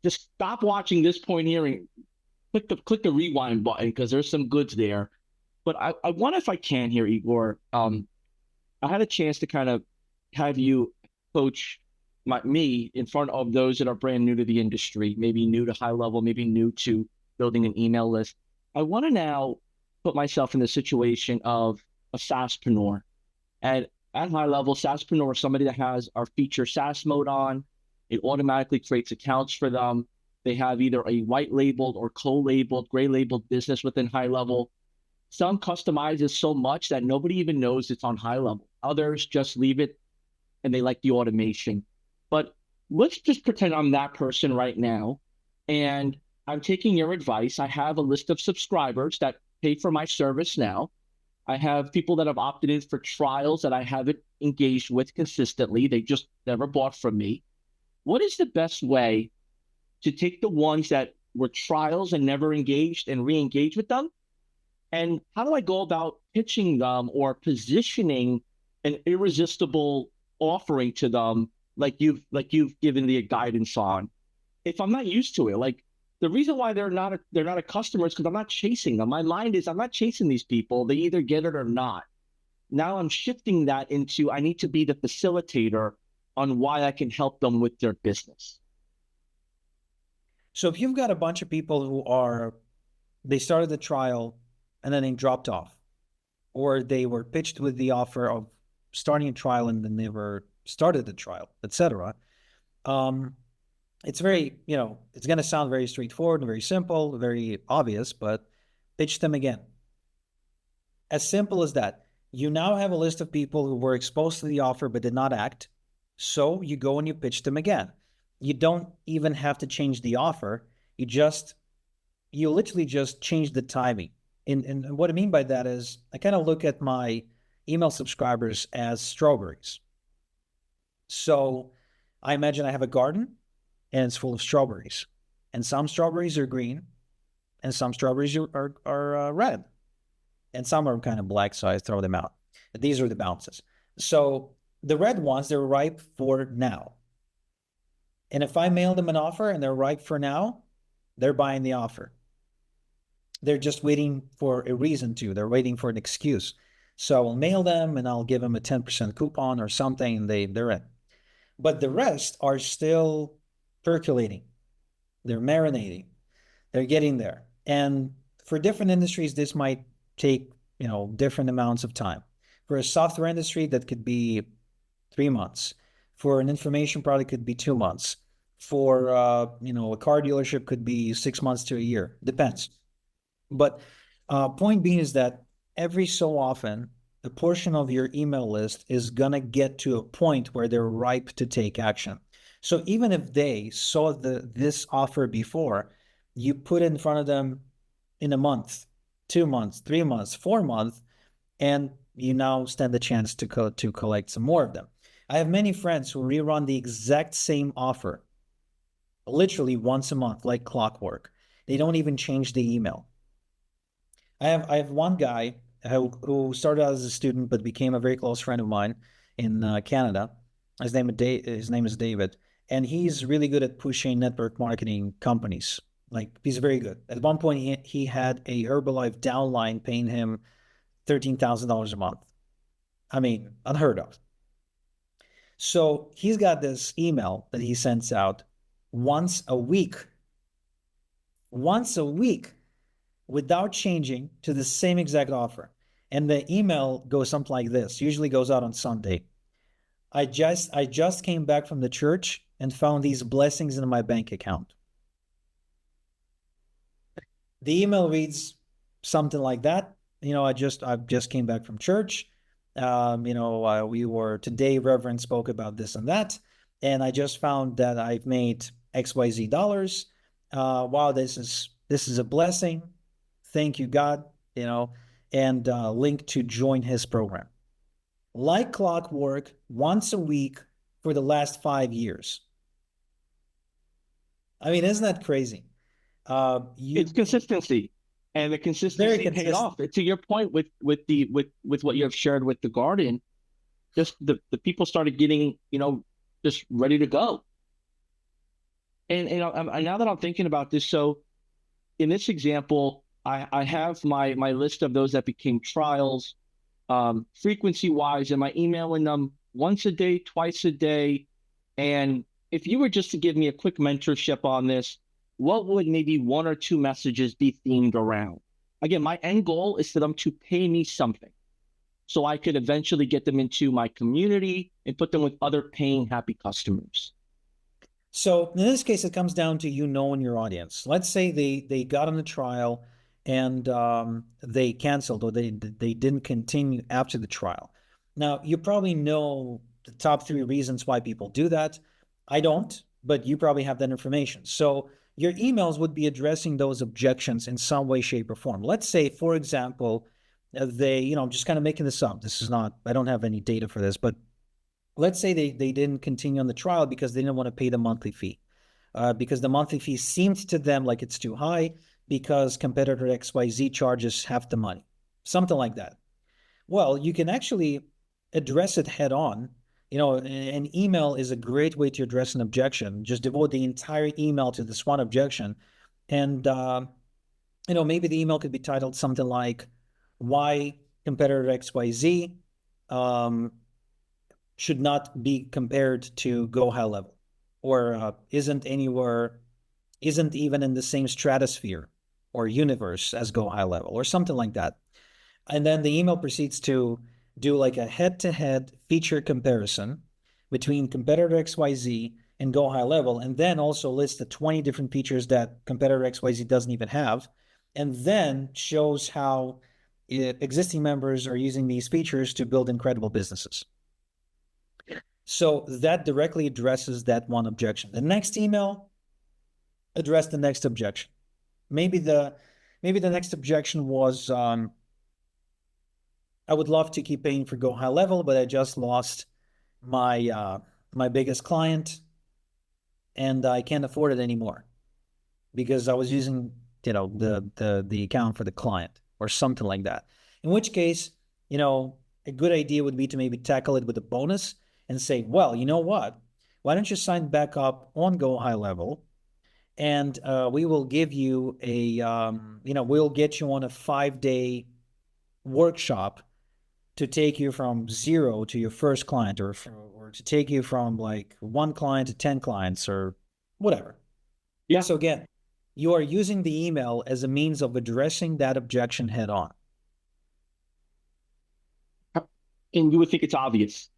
just stop watching this point here and click the rewind button, because there's some goods there. But I wonder if I can here, Igor. I had a chance to kind of have you coach me in front of those that are brand new to the industry, maybe new to high level, maybe new to building an email list. I want to now put myself in the situation of a SaaSpreneur. And at high level, SaaSpreneur is somebody that has our feature SaaS mode on. It automatically creates accounts for them. They have either a white labeled or co-labeled, gray labeled business within high level. Some customizes so much that nobody even knows it's on high level. Others just leave it and they like the automation. But let's just pretend I'm that person right now, and I'm taking your advice. I have a list of subscribers that pay for my service now. I have people that have opted in for trials that I haven't engaged with consistently. They just never bought from me. What is the best way to take the ones that were trials and never engaged and re-engage with them? And how do I go about pitching them or positioning an irresistible offering to them, like you've given the guidance on, if I'm not used to it? Like, the reason why they're not a customer is because I'm not chasing them. My mind is, I'm not chasing these people. They either get it or not. Now I'm shifting that into, I need to be the facilitator on why I can help them with their business. So if you've got a bunch of people they started the trial and then they dropped off, or they were pitched with the offer of starting a trial and then never started the trial, etc. It's very, it's going to sound very straightforward and very simple, very obvious, but pitch them again. As simple as that. You now have a list of people who were exposed to the offer but did not act. So you go and you pitch them again. You don't even have to change the offer. You literally just change the timing. And what I mean by that is, I kind of look at my email subscribers as strawberries. So I imagine I have a garden and it's full of strawberries. And some strawberries are green and some strawberries are red. And some are kind of black, so I throw them out. These are the bounces. So the red ones, they're ripe for now. And if I mail them an offer and they're ripe for now, they're buying the offer. They're just waiting for a reason to. They're waiting for an excuse. So I'll mail them and I'll give them a 10% coupon or something, and they're in. But the rest are still percolating. They're marinating. They're getting there. And for different industries, this might take, different amounts of time. For a software industry, that could be 3 months. For an information product, could be 2 months. For, a car dealership, could be 6 months to a year. Depends. But point being is that every so often, a portion of your email list is going to get to a point where they're ripe to take action. So even if they saw this offer before, you put it in front of them in a month, 2 months, 3 months, 4 months, and you now stand a chance to collect some more of them. I have many friends who rerun the exact same offer, literally once a month, like clockwork. They don't even change the email. I have one guy who started out as a student but became a very close friend of mine in Canada. His name is David, and he's really good at pushing network marketing companies. Like, he's very good. At one point, he had a Herbalife downline paying him $13,000 a month. I mean, unheard of. So he's got this email that he sends out once a week. Once a week, without changing, to the same exact offer. And the email goes something like this, usually goes out on Sunday. I just came back from the church and found these blessings in my bank account. The email reads something like that. I just came back from church. We were today, Reverend spoke about this and that, and I just found that I've made XYZ dollars. Wow, this is a blessing. Thank you, God. And link to join his program. Like clockwork, once a week for the last 5 years. I mean, isn't that crazy? It's You consistency, and the very consistency paid consistent. off. To your point with what you have shared with the Guardian, just the people started getting, just ready to go. And now that I'm thinking about this, so in this example, I have my list of those that became trials. Frequency wise, am I emailing them once a day, twice a day? And if you were just to give me a quick mentorship on this, what would maybe one or two messages be themed around? Again, my end goal is for them to pay me something so I could eventually get them into my community and put them with other paying happy customers. So in this case, it comes down to you knowing your audience. Let's say they got on the trial and they canceled or they didn't continue after the trial. Now you probably know the top three reasons why people do that. I don't, but you probably have that information. So your emails would be addressing those objections in some way, shape, or form. Let's say, for example, I'm just kind of making this up. This is not, I don't have any data for this, but let's say they didn't continue on the trial because they didn't want to pay the monthly fee, because the monthly fee seemed to them like it's too high because competitor XYZ charges half the money, something like that. Well, you can actually address it head on. An email is a great way to address an objection. Just devote the entire email to this one objection. And, maybe the email could be titled something like, why competitor XYZ um, should not be compared to Go High Level, or isn't even in the same stratosphere or universe as Go High Level, or something like that. And then the email proceeds to do like a head-to-head feature comparison between competitor XYZ and Go High Level, and then also list the 20 different features that competitor XYZ doesn't even have, and then shows how existing members are using these features to build incredible businesses. So that directly addresses that one objection. The next email addressed the next objection. Maybe the next objection was, I would love to keep paying for Go High Level, but I just lost my biggest client and I can't afford it anymore because I was using the account for the client or something like that. In which case, a good idea would be to maybe tackle it with a bonus and say, well, you know what? Why don't you sign back up on Go High Level, and we will give you we'll get you on a 5-day workshop to take you from zero to your first client, or to take you from like one client to 10 clients or whatever. Yeah. So again, you are using the email as a means of addressing that objection head on. And you would think it's obvious.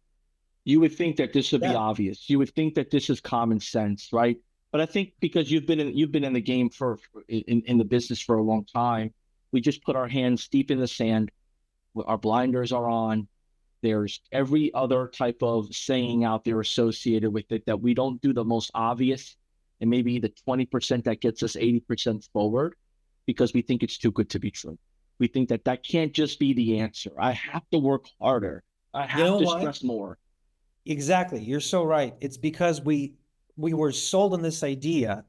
You would think that this would be Yeah. obvious. You would think that this is common sense, right? But I think because you've been in the game in the business for a long time, we just put our hands deep in the sand. Our blinders are on. There's every other type of saying out there associated with it that we don't do the most obvious and maybe the 20% that gets us 80% forward because we think it's too good to be true. We think that that can't just be the answer. I have to work harder. I You have know to why? stress more. Exactly. You're so right. It's because we were sold on this idea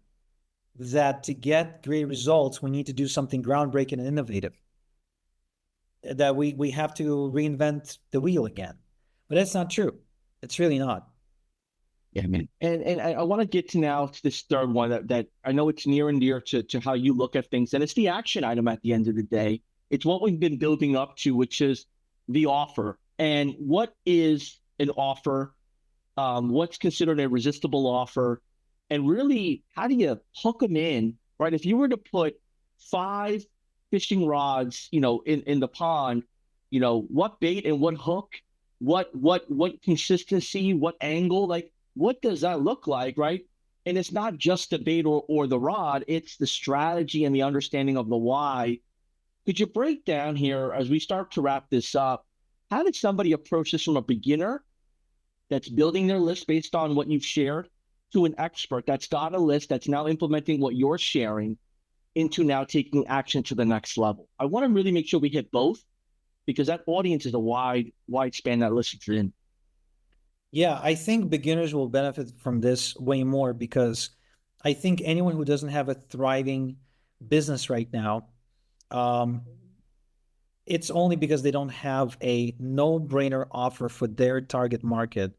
that to get great results, we need to do something groundbreaking and innovative. That we have to reinvent the wheel again. But that's not true. It's really not. Yeah, man. And I want to get to now to this third one that I know it's near and dear to how you look at things. And it's the action item at the end of the day. It's what we've been building up to, which is the offer. And what is an offer? What's considered a resistible offer? And really, how do you hook them in, right? If you were to put five fishing rods, in the pond, what bait and what hook, what consistency, what angle, like what does that look like, right? And it's not just the bait or the rod, it's the strategy and the understanding of the why. Could you break down here as we start to wrap this up? How did somebody approach this from a beginner that's building their list based on what you've shared to an expert that's got a list that's now implementing what you're sharing into now taking action to the next level? I want to really make sure we hit both because that audience is a wide span that listens in. Yeah, I think beginners will benefit from this way more because I think anyone who doesn't have a thriving business right now, um, it's only because they don't have a no-brainer offer for their target market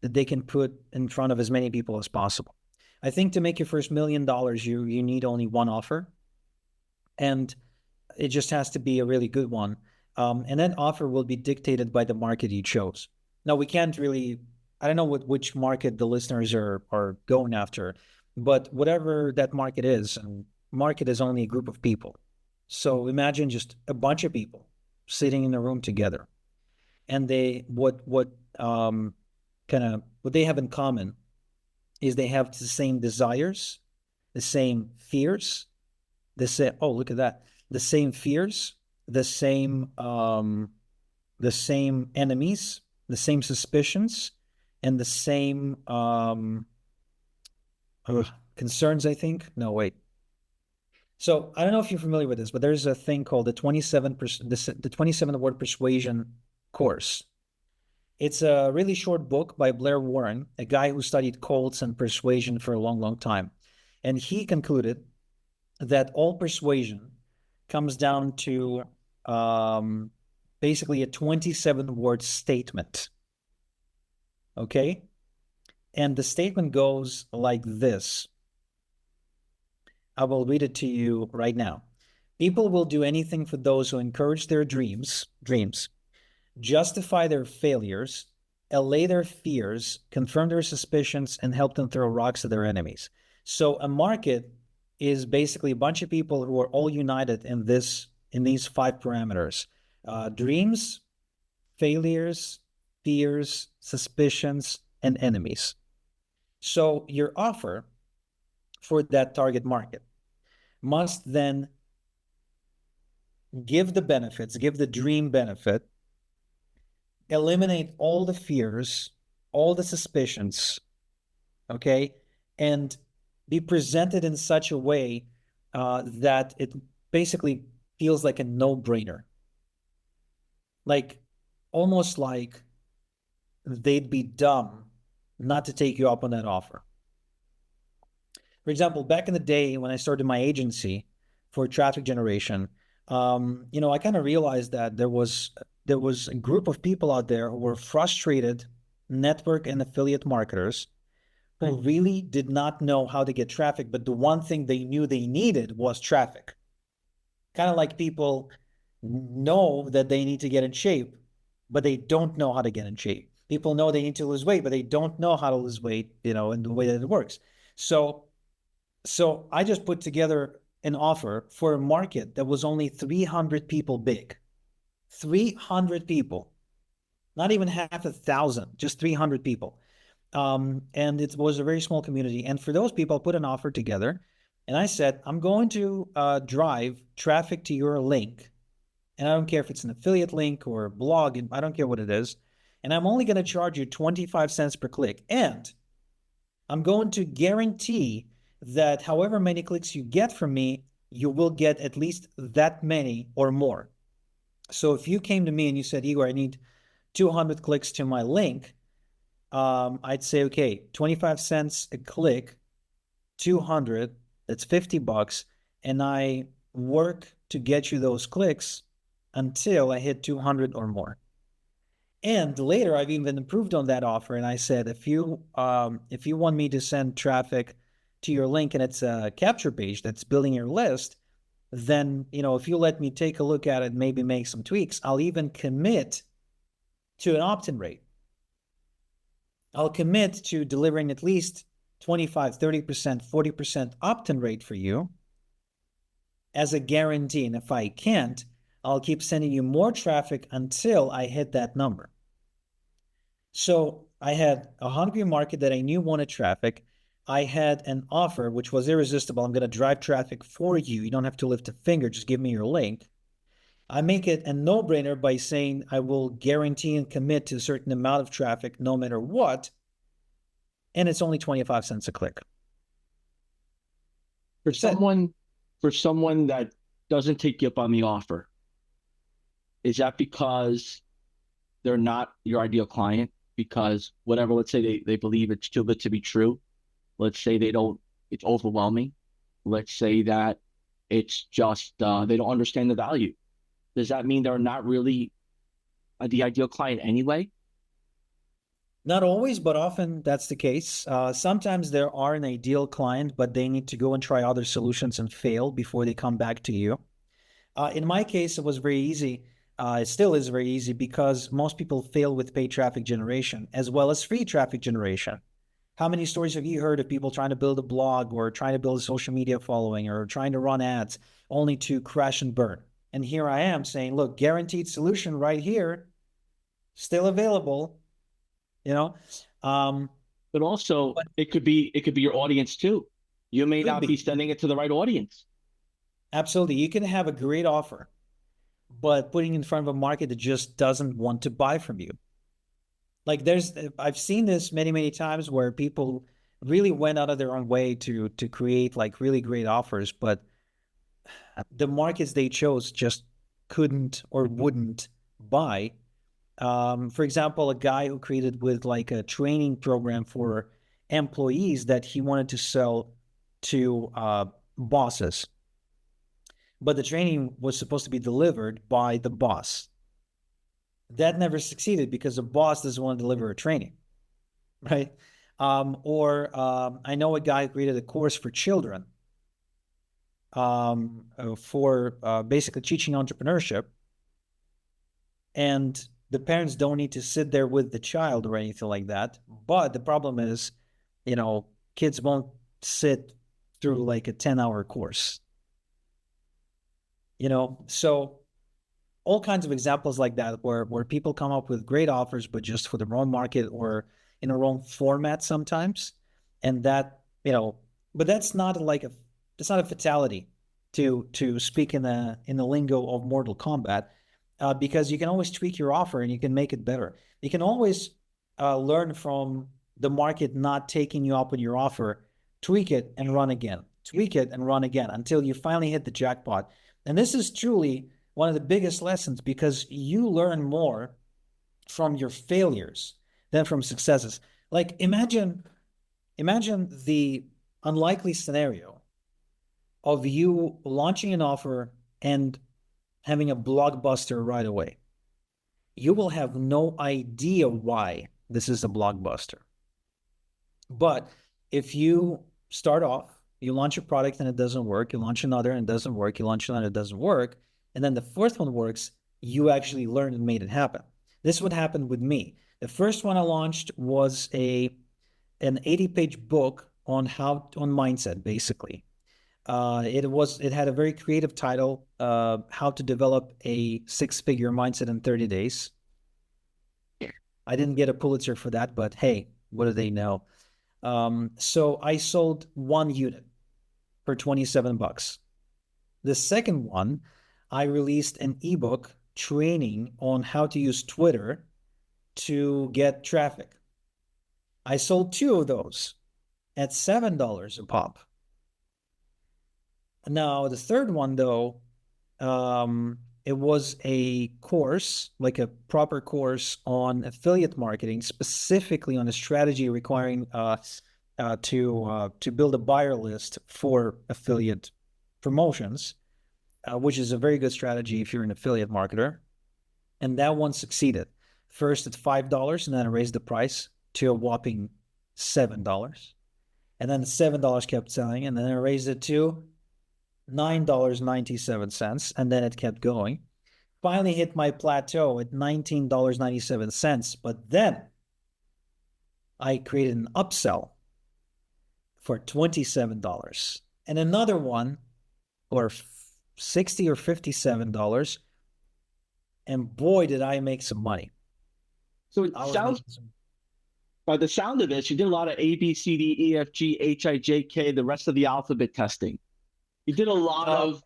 that they can put in front of as many people as possible. I think to make your first $1 million, you need only one offer, and it just has to be a really good one. And that offer will be dictated by the market you chose. Now, we can't really, I don't know which market the listeners are going after, but whatever that market is, and market is only a group of people. So imagine just a bunch of people sitting in a room together, and they what kind of what they have in common is they have the same desires, the same fears, the same, oh, look at that, the same fears, the same enemies, the same suspicions, and the same concerns, I think. No, wait. So I don't know if you're familiar with this, but there's a thing called the 27 word persuasion course. It's a really short book by Blair Warren, a guy who studied cults and persuasion for a long, long time. And he concluded that all persuasion comes down to um, basically a 27-word statement. Okay? And the statement goes like this. I will read it to you right now. People will do anything for those who encourage their dreams, justify their failures, allay their fears, confirm their suspicions, and help them throw rocks at their enemies. So a market is basically a bunch of people who are all united in these five parameters: dreams, failures, fears, suspicions, and enemies. So your offer for that target market must then give the benefits, give the dream benefit, eliminate all the fears, all the suspicions, okay, and be presented in such a way that it basically feels like a no-brainer. Like, almost like they'd be dumb not to take you up on that offer. For example, back in the day when I started my agency for traffic generation, I kind of realized that there was a group of people out there who were frustrated network and affiliate marketers who really did not know how to get traffic, but the one thing they knew they needed was traffic. Kind of like people know that they need to get in shape, but they don't know how to get in shape. People know they need to lose weight, but they don't know how to lose weight, in the way that it works. So I just put together an offer for a market that was only 300 people big. 300 people, not even half a thousand, just 300 people. And it was a very small community. And for those people, I put an offer together, and I said, I'm going to drive traffic to your link. And I don't care if it's an affiliate link or a blog, I don't care what it is. And I'm only going to charge you 25 cents per click. And I'm going to guarantee that however many clicks you get from me, you will get at least that many or more. So if you came to me and you said, Igor, I need 200 clicks to my link, I'd say, okay, 25 cents a click, 200, that's $50. And I work to get you those clicks until I hit 200 or more. And later, I've even improved on that offer, and I said, if you want me to send traffic to your link and it's a capture page that's building your list, then if you let me take a look at it, maybe make some tweaks, I'll even commit to an opt-in rate. I'll commit to delivering at least 25, 30%, 40% opt-in rate for you as a guarantee. And if I can't, I'll keep sending you more traffic until I hit that number. So I had a hungry market that I knew wanted traffic. I had an offer which was irresistible. I'm going to drive traffic for you. You don't have to lift a finger. Just give me your link. I make it a no-brainer by saying I will guarantee and commit to a certain amount of traffic no matter what. And it's only 25 cents a click. For someone that doesn't take you up on the offer, is that because they're not your ideal client? Because whatever, let's say they believe it's too good to be true. Let's say they don't it's overwhelming. Let's say that it's just they don't understand the value. Does that mean they're not really the ideal client anyway? Not always, but often that's the case. Sometimes there are an ideal client, but they need to go and try other solutions and fail before they come back to you. In my case, it was very easy. It still is very easy because most people fail with paid traffic generation as well as free traffic generation. How many stories have you heard of people trying to build a blog or trying to build a social media following or trying to run ads only to crash and burn? And here I am saying, look, guaranteed solution right here, still available, you know? Um, But also, but it could be your audience too. You may could not be be. sending it to the right audience. Absolutely. You can have a great offer, but putting in front of a market that just doesn't want to buy from you. Like I've seen this many, many times where people really went out of their own way to create like really great offers, but the markets they chose just couldn't or wouldn't buy. For example, a guy who created with like a training program for employees that he wanted to sell to bosses, but the training was supposed to be delivered by the boss. That never succeeded because the boss doesn't want to deliver a training, right? I know a guy who created a course for children for basically teaching entrepreneurship, and the parents don't need to sit there with the child or anything like that. But the problem is, kids won't sit through like a 10-hour course, so all kinds of examples like that where people come up with great offers, but just for the wrong market or in a wrong format sometimes. And that, but that's not a fatality to speak in the lingo of Mortal Kombat, because you can always tweak your offer and you can make it better. You can always learn from the market not taking you up on your offer, tweak it and run again, tweak it and run again until you finally hit the jackpot. And this is truly one of the biggest lessons because you learn more from your failures than from successes. Like imagine the unlikely scenario of you launching an offer and having a blockbuster right away. You will have no idea why this is a blockbuster. But if you start off, you launch a product and it doesn't work, you launch another and it doesn't work, you launch another and it doesn't work, and then the fourth one works, you actually learned and made it happen. This is what happened with me. The first one I launched was an 80-page book on mindset, basically. It had a very creative title, How to Develop a Six-Figure Mindset in 30 Days. I didn't get a Pulitzer for that, but hey, what do they know? So I sold one unit for $27. The second one, I released an ebook training on how to use Twitter to get traffic. I sold two of those at $7 a pop. Now, the third one, though, it was a course, like a proper course on affiliate marketing, specifically on a strategy requiring to build a buyer list for affiliate promotions, which is a very good strategy if you're an affiliate marketer. And that one succeeded. First at $5, and then I raised the price to a whopping $7. And then the $7 kept selling, and then I raised it to $9.97, and then it kept going. Finally hit my plateau at $19.97, but then I created an upsell for $27 and another one or $60 or $57, and boy, did I make some money. So it sounds, by the sound of this, you did a lot of A, B, C, D, E, F, G, H, I, J, K, the rest of the alphabet testing. You did a lot of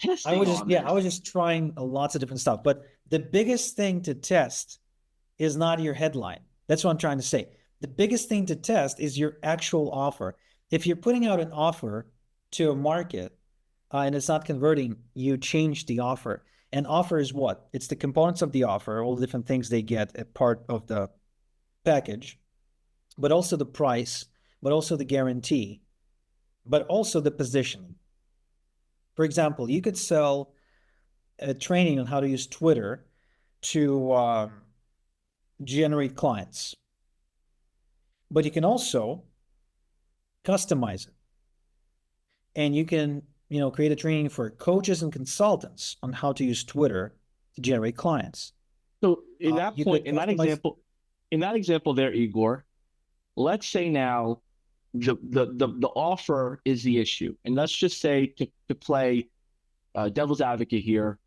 testing I was just trying lots of different stuff. But the biggest thing to test is not your headline. That's what I'm trying to say. The biggest thing to test is your actual offer. If you're putting out an offer to a market and it's not converting, you change the offer. And offer is what? It's the components of the offer, all the different things they get as part of the package, but also the price, but also the guarantee, but also the positioning. For example, you could sell a training on how to use Twitter to generate clients, but you can also customize it, and you can, create a training for coaches and consultants on how to use Twitter to generate clients. So in that You point, could customize. in that example there, Igor, let's say now the offer is the issue, and let's just say to play devil's advocate here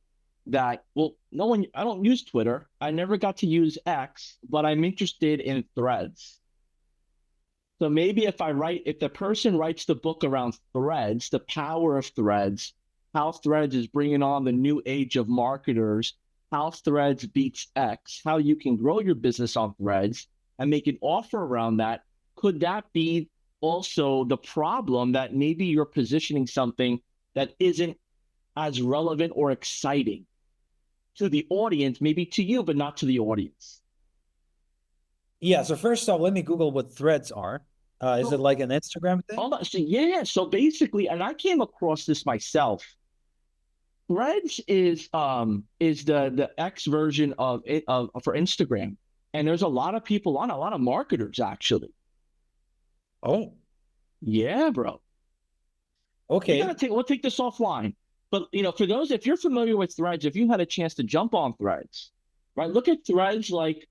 that, well, no one, I don't use Twitter. I never got to use X, but I'm interested in threads. So maybe if the person writes the book around threads, the power of threads, how threads is bringing on the new age of marketers, how threads beats X, how you can grow your business on threads and make an offer around that, could that be also the problem that maybe you're positioning something that isn't as relevant or exciting to the audience, maybe to you, but not to the audience? Yeah. So first off, let me Google what threads are. Is it So, like an Instagram thing? hold on. So, yeah. So basically, and I came across this myself. Threads is the X version of it for Instagram, and there's a lot of people on, a lot of marketers actually. Oh, Yeah, bro. okay. We'll take this offline. But for those, if you're familiar with Threads, if you had a chance to jump on Threads, right? Look at Threads like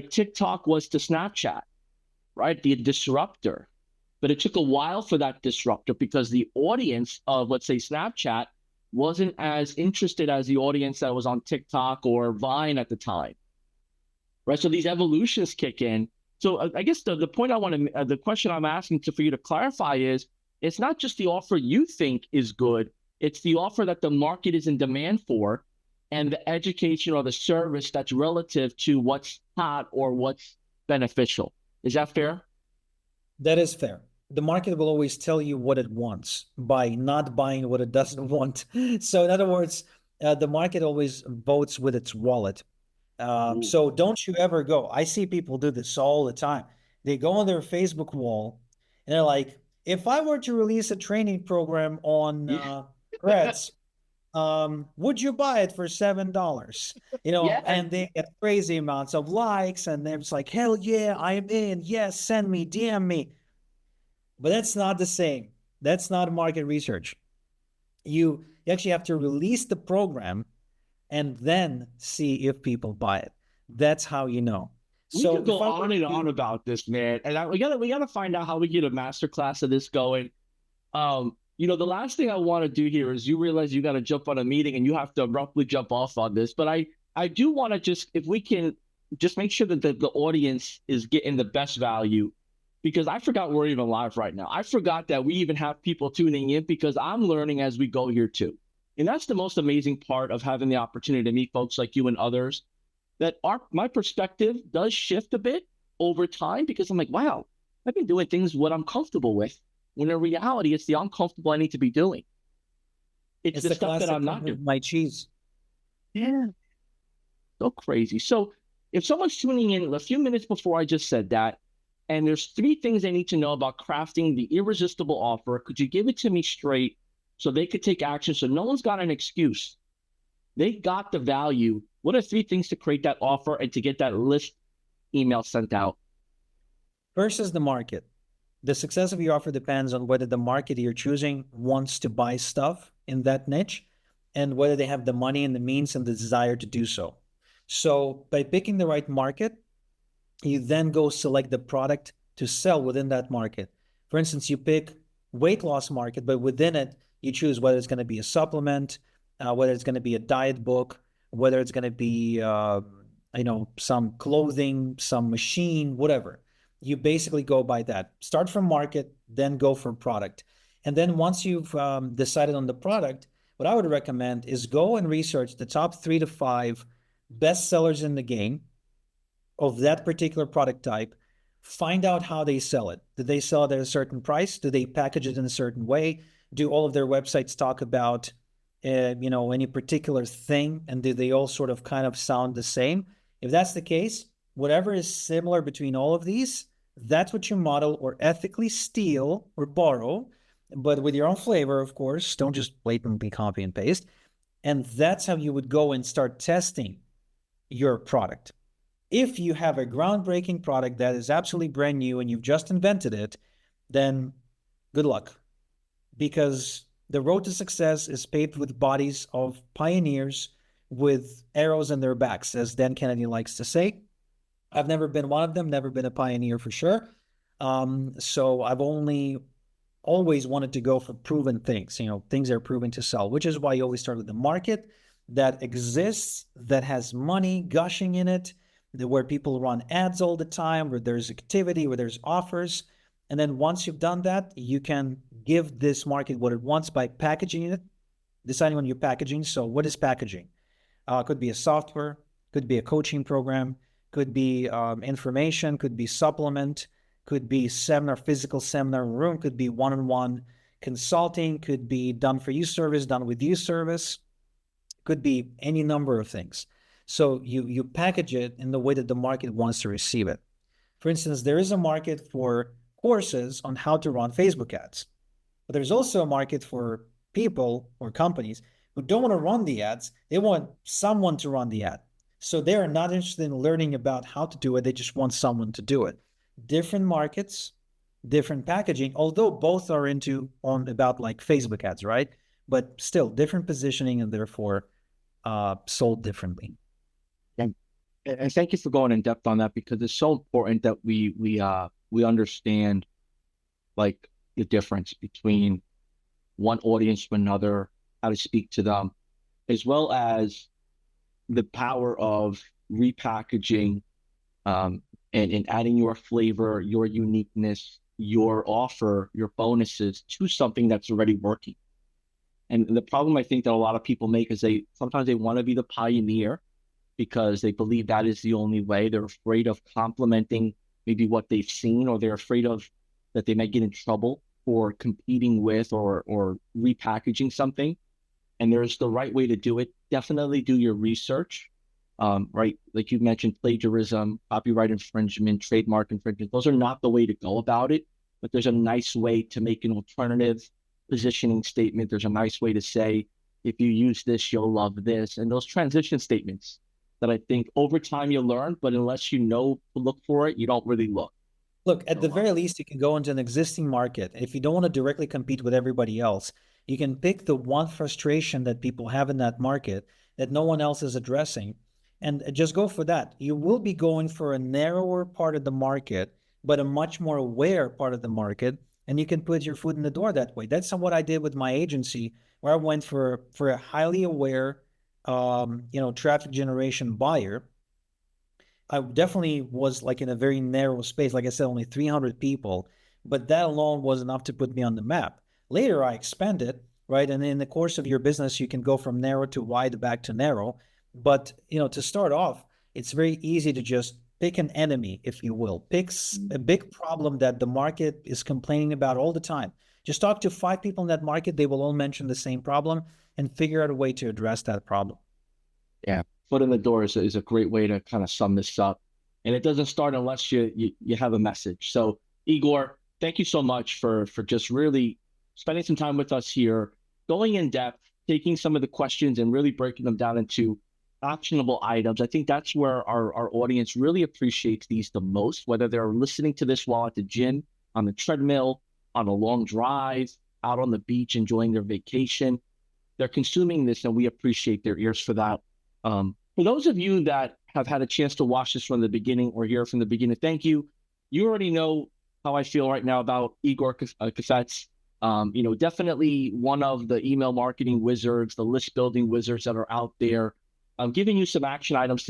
TikTok was to Snapchat, right? The disruptor. But it took a while for that disruptor because the audience of, let's say, Snapchat wasn't as interested as the audience that was on TikTok or Vine at the time, right? So these evolutions kick in. So I guess the point I want to, the question I'm asking for you to clarify is, it's not just the offer you think is good, it's the offer that the market is in demand for, and the education or the service that's relative to what's hot or what's beneficial. Is that fair? That is fair. The market will always tell you what it wants by not buying what it doesn't want. So, in other words, the market always votes with its wallet. Ooh. So, don't you ever go. I see people do this all the time. They go on their Facebook wall and they're like, if I were to release a training program on Yeah. Threads, would you buy it for $7? Yeah. And they get crazy amounts of likes, and they're just like, hell yeah, I'm in. Yes, send me, DM me. But that's not the same. That's not market research. You actually have to release the program and then see if people buy it. That's how you know. We So could go if I were on and on to, about this, man. And we gotta find out how we get a master class of this going. The last thing I want to do here is, you realize you got to jump on a meeting and you have to abruptly jump off on this. But I do want to just, if we can just make sure that the audience is getting the best value, because I forgot we're even live right now. I forgot that we even have people tuning in, because I'm learning as we go here too. And that's the most amazing part of having the opportunity to meet folks like you and others, that my perspective does shift a bit over time, because I'm like, wow, I've been doing things what I'm comfortable with, when in reality it's the uncomfortable I need to be doing. It's it's the the stuff that classic I'm not come doing. with my cheese. Yeah, so crazy. So if someone's tuning in a few minutes before I just said that, and there's three things they need to know about crafting the irresistible offer, could you give it to me straight so they could take action, so no one's got an excuse? They got the value. What are three things to create that offer and to get that list email sent out? First is the market. The success of your offer depends on whether the market you're choosing wants to buy stuff in that niche and whether they have the money and the means and the desire to do so. So, by picking the right market, you then go select the product to sell within that market. For instance, you pick weight loss market, but within it, you choose whether it's going to be a supplement, whether it's going to be a diet book, whether it's going to be, some clothing, some machine, whatever. You basically go by that. Start from market, then go for product. And then once you've decided on the product, what I would recommend is go and research the top 3 to 5 best sellers in the game of that particular product type. Find out how they sell it. Do they sell it at a certain price? Do they package it in a certain way? Do all of their websites talk about any particular thing, and do they all sort of kind of sound the same? If that's the case, whatever is similar between all of these, that's what you model or ethically steal or borrow, but with your own flavor, of course. Don't just blatantly copy and paste. And that's how you would go and start testing your product. If you have a groundbreaking product that is absolutely brand new and you've just invented it, then good luck, because the road to success is paved with bodies of pioneers with arrows in their backs, as Dan Kennedy likes to say. I've never been one of them, never been a pioneer for sure. So I've only always wanted to go for proven things, things that are proven to sell, which is why you always start with the market that exists, that has money gushing in it, where people run ads all the time, where there's activity, where there's offers. And then once you've done that, you can give this market what it wants by packaging it, deciding on your packaging. So what is packaging? Could be a software, could be a coaching program, could be information, could be supplement, could be seminar, physical seminar room, could be one-on-one consulting, could be done for you service, done with you service, could be any number of things. So you package it in the way that the market wants to receive it. For instance, there is a market for courses on how to run Facebook ads, but there's also a market for people or companies who don't want to run the ads. They want someone to run the ad. So they are not interested in learning about how to do it. They just want someone to do it. Different markets, different packaging, although both are about like Facebook ads, right? But still different positioning and therefore sold differently. And thank you for going in depth on that, because it's so important that we understand like the difference between one audience to another, how to speak to them, as well as the power of repackaging, and adding your flavor, your uniqueness, your offer, your bonuses to something that's already working. And the problem I think that a lot of people make is sometimes they want to be the pioneer because they believe that is the only way. They're afraid of complementing maybe what they've seen, or they're afraid of that they might get in trouble for competing with or repackaging something. And there's the right way to do it. Definitely do your research, right? Like you mentioned, plagiarism, copyright infringement, trademark infringement. Those are not the way to go about it, but there's a nice way to make an alternative positioning statement. There's a nice way to say, if you use this, you'll love this. And those transition statements that I think over time you'll learn, but unless you know to look for it, you don't really look. Look, at the very least, you can go into an existing market. If you don't want to directly compete with everybody else, you can pick the one frustration that people have in that market that no one else is addressing, and just go for that. You will be going for a narrower part of the market, but a much more aware part of the market, and you can put your foot in the door that way. That's what I did with my agency, where I went for a highly aware, traffic generation buyer. I definitely was like in a very narrow space. Like I said, only 300 people, but that alone was enough to put me on the map. Later, I expanded, right? And in the course of your business, you can go from narrow to wide back to narrow. But, to start off, it's very easy to just pick an enemy, if you will. Pick a big problem that the market is complaining about all the time. Just talk to 5 people in that market. They will all mention the same problem and figure out a way to address that problem. Yeah, foot in the door is a great way to kind of sum this up. And it doesn't start unless you have a message. So Igor, thank you so much for just really spending some time with us here, going in depth, taking some of the questions and really breaking them down into actionable items. I think that's where our audience really appreciates these the most, whether they're listening to this while at the gym, on the treadmill, on a long drive, out on the beach, enjoying their vacation. They're consuming this, and we appreciate their ears for that. For those of you that have had a chance to watch this from the beginning or hear from the beginning, thank you. You already know how I feel right now about Igor Kheifets. Definitely one of the email marketing wizards, the list building wizards that are out there. I'm giving you some action items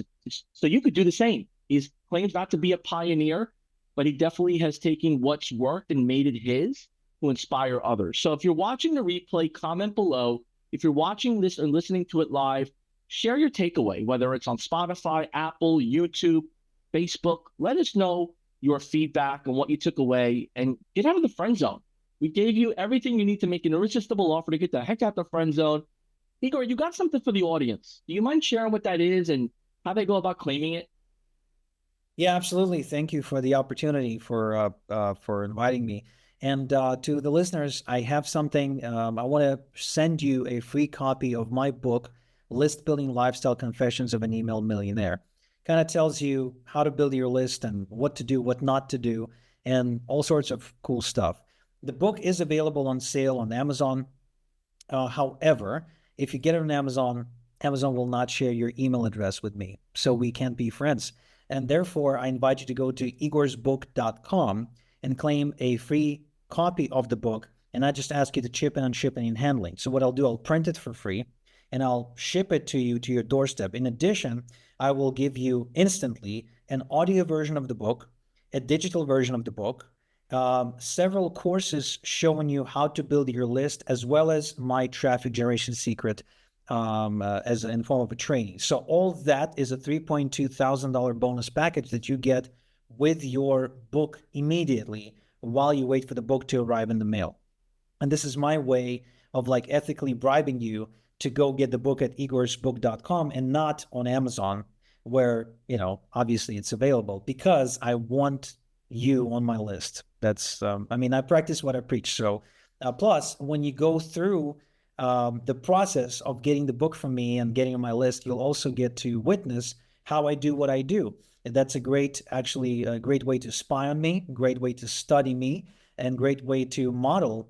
so you could do the same. He claims not to be a pioneer, but he definitely has taken what's worked and made it his to inspire others. So if you're watching the replay, comment below. If you're watching this and listening to it live, share your takeaway, whether it's on Spotify, Apple, YouTube, Facebook. Let us know your feedback and what you took away, and get out of the friend zone. We gave you everything you need to make an irresistible offer to get the heck out the friend zone. Igor, you got something for the audience. Do you mind sharing what that is and how they go about claiming it? Yeah, absolutely. Thank you for the opportunity for inviting me. And to the listeners, I have something. I want to send you a free copy of my book, List Building Lifestyle Confessions of an Email Millionaire. Kind of tells you how to build your list and what to do, what not to do, and all sorts of cool stuff. The book is available on sale on Amazon. However, if you get it on Amazon, Amazon will not share your email address with me, so we can't be friends. And therefore, I invite you to go to igorsbook.com and claim a free copy of the book. And I just ask you to chip in on shipping and handling. So what I'll do, I'll print it for free and I'll ship it to you to your doorstep. In addition, I will give you instantly an audio version of the book, a digital version of the book, several courses showing you how to build your list, as well as my traffic generation secret as in form of a training. So all that is a $3,200 bonus package that you get with your book immediately while you wait for the book to arrive in the mail. And this is my way of like ethically bribing you to go get the book at igorsbook.com and not on Amazon, where, you know, obviously it's available, because I want you on my list. That's, I mean, I practice what I preach. So, plus, when you go through the process of getting the book from me and getting on my list, you'll also get to witness how I do what I do. And that's a great, actually, a great way to spy on me, great way to study me, and great way to model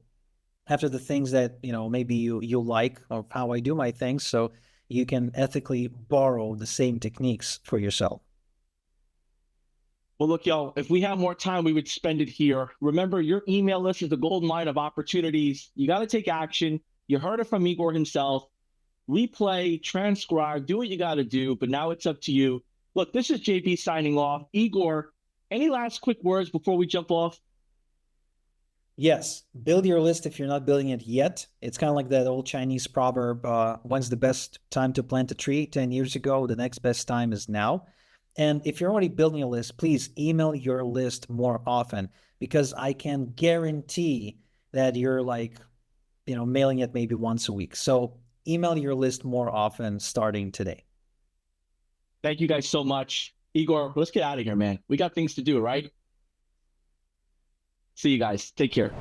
after the things that, you know, maybe you like, or how I do my things, so you can ethically borrow the same techniques for yourself. Well, look, y'all, if we had more time, we would spend it here. Remember, your email list is the gold mine of opportunities. You got to take action. You heard it from Igor himself. Replay, transcribe, do what you got to do, but now it's up to you. Look, this is JB signing off. Igor, any last quick words before we jump off? Yes, build your list if you're not building it yet. It's kind of like that old Chinese proverb, when's the best time to plant a tree? 10 years ago, the next best time is now. And if you're already building a list, please email your list more often, because I can guarantee that you're like, you know, mailing it maybe once a week. So email your list more often starting today. Thank you guys so much. Igor, let's get out of here, man. We got things to do, right? See you guys. Take care.